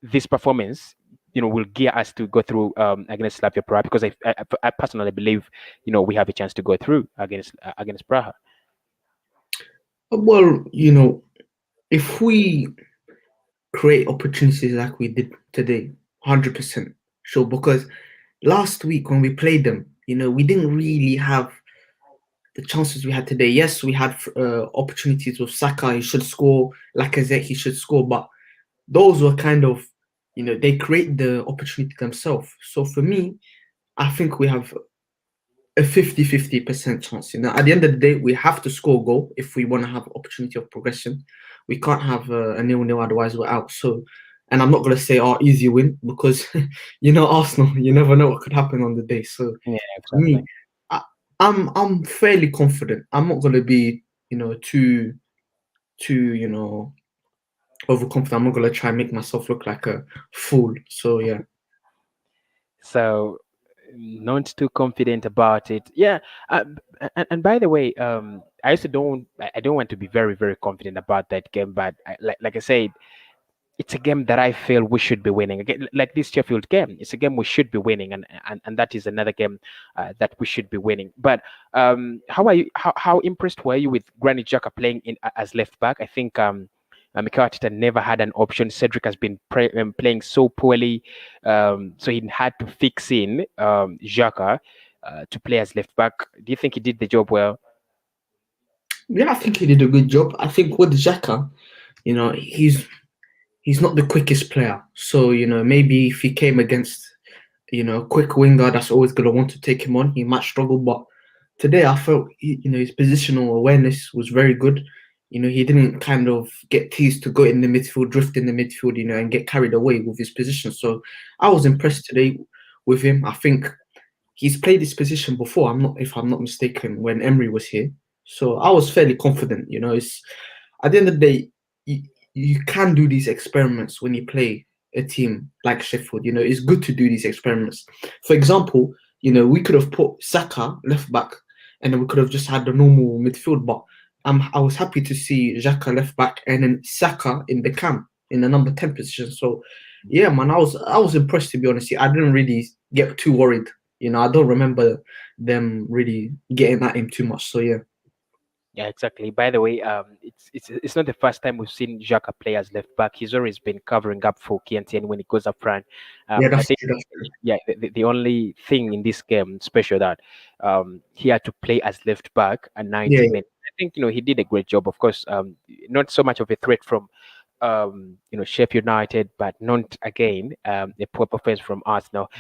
this performance, will gear us to go through against Slavia Prague? Because I personally believe, we have a chance to go through against Prague. Well, if we create opportunities like we did today, 100% sure. Because last week when we played them, we didn't really have the chances we had today. Yes, we had opportunities with Saka. He should score. Lacazette, he should score. But those were kind of, they create the opportunity themselves. So for me, I think we have a 50-50% chance. At the end of the day, we have to score a goal if we want to have opportunity of progression. We can't have a 0-0, otherwise we're out. So, and I'm not going to say easy win, because Arsenal, you never know what could happen on the day. So yeah, for me, I'm fairly confident. I'm not going to be too overconfident. I'm not going to try and make myself look like a fool. So yeah. So not too confident about it. Yeah. And by the way, I also I don't want to be very very confident about that game, but like I said, it's a game that I feel we should be winning. Again, like this Sheffield game, it's a game we should be winning, and that is another game that we should be winning. But how are you? How impressed were you with Granit Xhaka playing in as left back? I think Mikel Arteta never had an option. Cedric has been playing so poorly, so he had to fix in Xhaka to play as left back. Do you think he did the job well? Yeah, I think he did a good job. I think with Xhaka, he's not the quickest player. So, maybe if he came against, a quick winger that's always going to want to take him on, he might struggle. But today I felt, his positional awareness was very good. He didn't kind of get teased to go in the midfield, drift in the midfield, and get carried away with his position. So I was impressed today with him. I think he's played this position before. If I'm not mistaken, when Emery was here. So I was fairly confident. It's at the end of the day, you can do these experiments when you play a team like Sheffield. It's good to do these experiments. For example, we could have put Saka left back, and then we could have just had the normal midfield. But I was happy to see Xhaka left back, and then Saka in the cam in the number 10 position. So yeah, man, I was impressed, to be honest. I didn't really get too worried. I don't remember them really getting at him too much. So yeah. Yeah, exactly. By the way, it's not the first time we've seen Xhaka play as left back. He's always been covering up for Kieran when he goes up front. Yeah, I that's think, true. That's true. yeah, the only thing in this game special that he had to play as left back at 90 Yeah, minutes. I think he did a great job. Of course, not so much of a threat from Sheffield United, but not again a poor performance from Arsenal.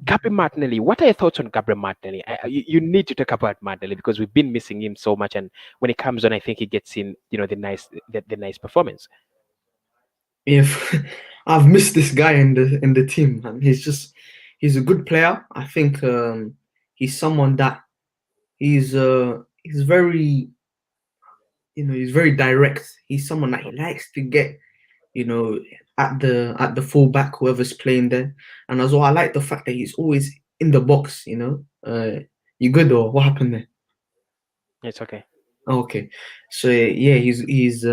Gabriel Martinelli, what are your thoughts on Gabriel Martinelli? You need to talk about Martinelli because we've been missing him so much, and when he comes on, I think he gets in, the nice performance. yeah. I've missed this guy in the team, man. He's a good player. I think he's someone that he's very he's very direct. He's someone that he likes to get you know at the fullback, whoever's playing there. And as well, I like the fact that he's always in the box. You good, or what happened there? It's okay. Okay, so yeah, he's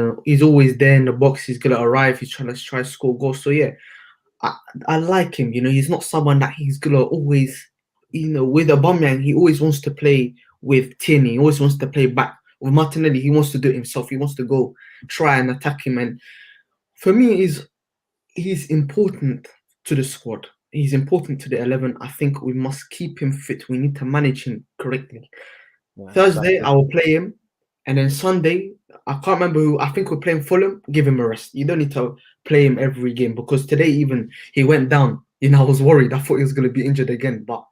always there in the box. He's gonna arrive. He's try to score goals. So yeah, I like him. He's not someone that he's gonna always, with Aubameyang, he always wants to play with Tierney. He always wants to play back. With Martinelli, he wants to do it himself. He wants to go try and attack him. And for me, he's important to the squad. He's important to the 11. I think we must keep him fit. We need to manage him correctly. Yeah, Thursday, exactly. I will play him. And then Sunday, I can't remember who. I think we're playing Fulham. Give him a rest. You don't need to play him every game, because today even he went down. I was worried. I thought he was going to be injured again, but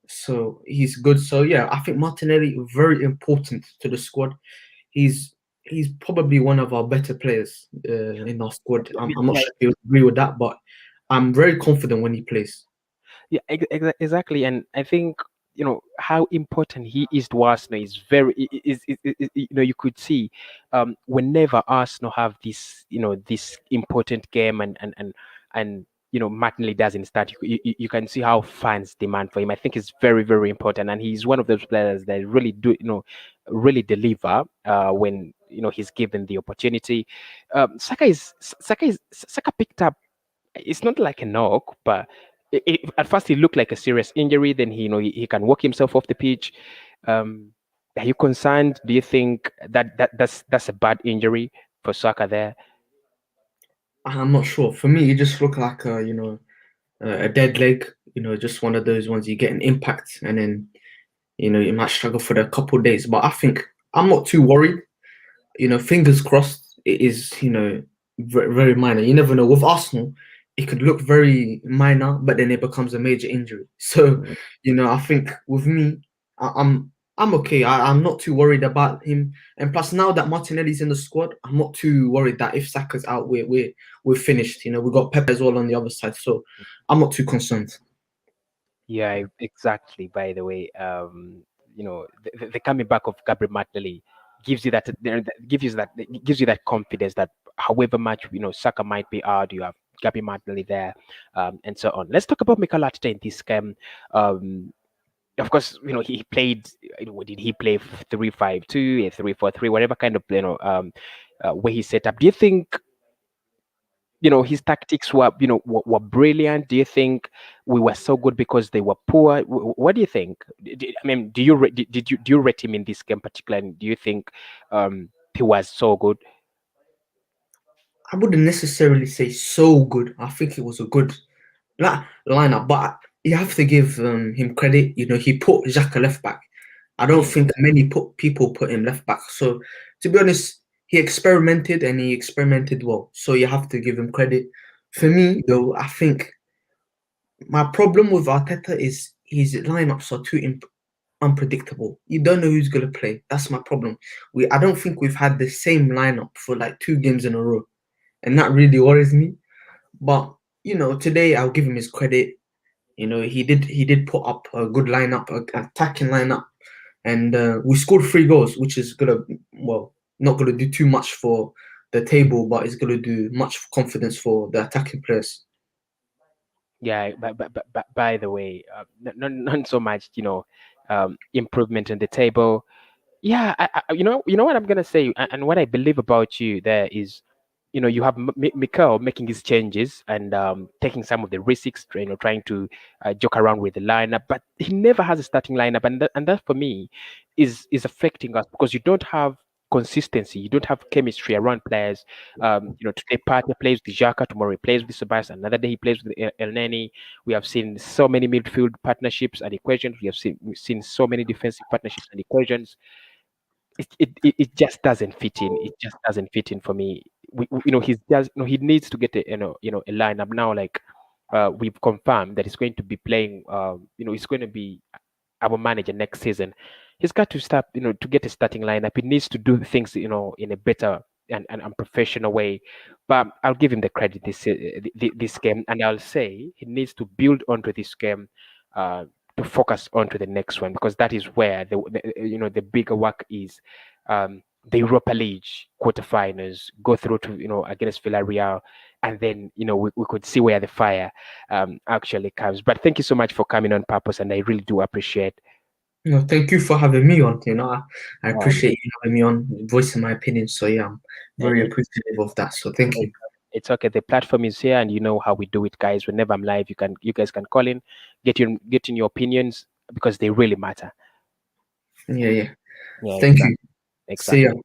so he's good. So yeah, I think Martinelli very important to the squad. He's he's probably one of our better players in our squad. I'm not Yeah, sure if you agree with that, but I'm very confident when he plays. yeah, exactly. And I think how important he is to Arsenal is very you could see whenever Arsenal have this this important game and Martinelli doesn't start, you can see how fans demand for him. I think it's very very important, and he's one of those players that really do really deliver when he's given the opportunity. Saka picked up, it's not like a knock, but at first he looked like a serious injury. Then he can walk himself off the pitch. Are you concerned? Do you think that's a bad injury for Saka there? I'm not sure. For me, it just looked like a dead leg. Just one of those ones you get an impact, and then you might struggle for a couple of days. But I think I'm not too worried. Fingers crossed. It is very, very minor. You never know. With Arsenal, it could look very minor, but then it becomes a major injury. So I think with me, I'm okay. I'm not too worried about him. And plus, now that Martinelli's in the squad, I'm not too worried that if Saka's out, we're finished. We've got Pepe as well on the other side, so I'm not too concerned. Yeah, exactly. By the way, the coming back of Gabriel Martinelli gives you gives you that confidence that however much Saka might be out, you have Gabriel Martinelli there, and so on. Let's talk about Mikel Arteta in this game. Um, Of course, he played. What did he play? 3-5-2, a 3-4-3, whatever kind of way he set up. Do you think his tactics were brilliant? Do you think we were so good because they were poor? What do you think? I mean, do you do you rate him in this game particularly? Do you think he was so good? I wouldn't necessarily say so good. I think it was a good lineup, but you have to give him credit. He put Xhaka left back. I don't Mm. think many people put him left back. So to be honest, he experimented and he experimented well. So you have to give him credit. For me, though, I think my problem with Arteta is his lineups are too unpredictable. You don't know who's gonna play. That's my problem. I don't think we've had the same lineup for like 2 games in a row, and that really worries me. But today I'll give him his credit. He did put up a good lineup, an attacking lineup, and we scored 3 goals, which is not gonna do too much for the table, but it's gonna do much for confidence for the attacking players. Yeah, but by the way, not so much, improvement in the table. Yeah, you know what I'm gonna say, and what I believe about you there is, you have Mikel making his changes and taking some of the risks, trying to joke around with the lineup, but he never has a starting lineup, and that for me is affecting us because you don't have consistency, you don't have chemistry around players. Today Partey plays with Xhaka, tomorrow he plays with ceballos, another day he plays with Elneny. We have seen so many midfield partnerships and equations. We've seen so many defensive partnerships and equations. It just doesn't fit in. It just doesn't fit in for me. He's just he needs to get a lineup now. Like we've confirmed that he's going to be playing. He's going to be our manager next season. He's got to start. To get a starting lineup, he needs to do things in a better and professional way. But I'll give him the credit this game, and I'll say he needs to build onto this game. Uh, to focus onto the next one because that is where the bigger work is. The Europa League quarterfinals go through to against Villarreal, and then we could see where the fire actually comes. But thank you so much for coming on purpose, and I really do appreciate. Thank you for having me on. I Um, appreciate you having me on, voicing my opinion. So yeah, I'm it, very it, appreciative of that. So thank it- you. it's okay. The platform is here, and you know how we do it, guys. Whenever I'm live, you guys can call in, get in your opinions because they really matter. Yeah, yeah. Yeah, Thank you. exactly, See ya. exactly.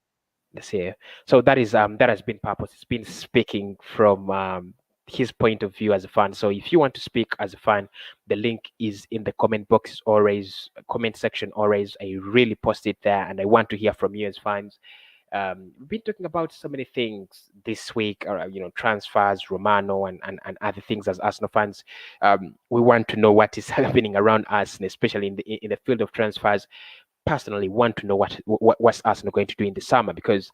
This year. So that has been purpose. It's been speaking from his point of view as a fan. So if you want to speak as a fan, the link is in the comment box always, comment section always. I really post it there, and I want to hear from you as fans. We've been talking about so many things this week, transfers, Romano, and other things as Arsenal fans. We want to know what is happening around us, and especially in the field of transfers. Personally, want to know what's Arsenal going to do in the summer because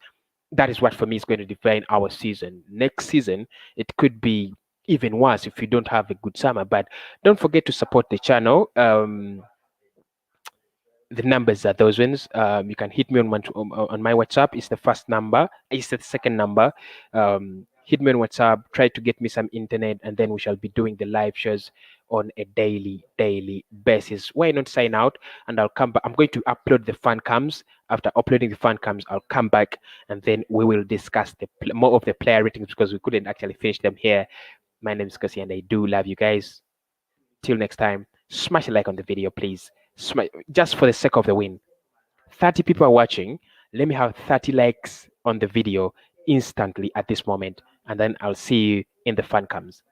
that is what for me is going to define our season. Next season, it could be even worse if you don't have a good summer. But don't forget to support the channel. The numbers are those ones. You can hit me on my WhatsApp. It's the first number. It's the second number. Hit me on WhatsApp. Try to get me some internet, and then we shall be doing the live shows on a daily basis. Why not sign out? And I'll come back. I'm going to upload the fan cams. After uploading the fan cams, I'll come back, and then we will discuss more of the player ratings because we couldn't actually finish them here. My name is Kasi, and I do love you guys. Till next time, smash a like on the video, please. Just for the sake of the win. 30 people are watching. Let me have 30 likes on the video instantly at this moment, and then I'll see you in the fan cams.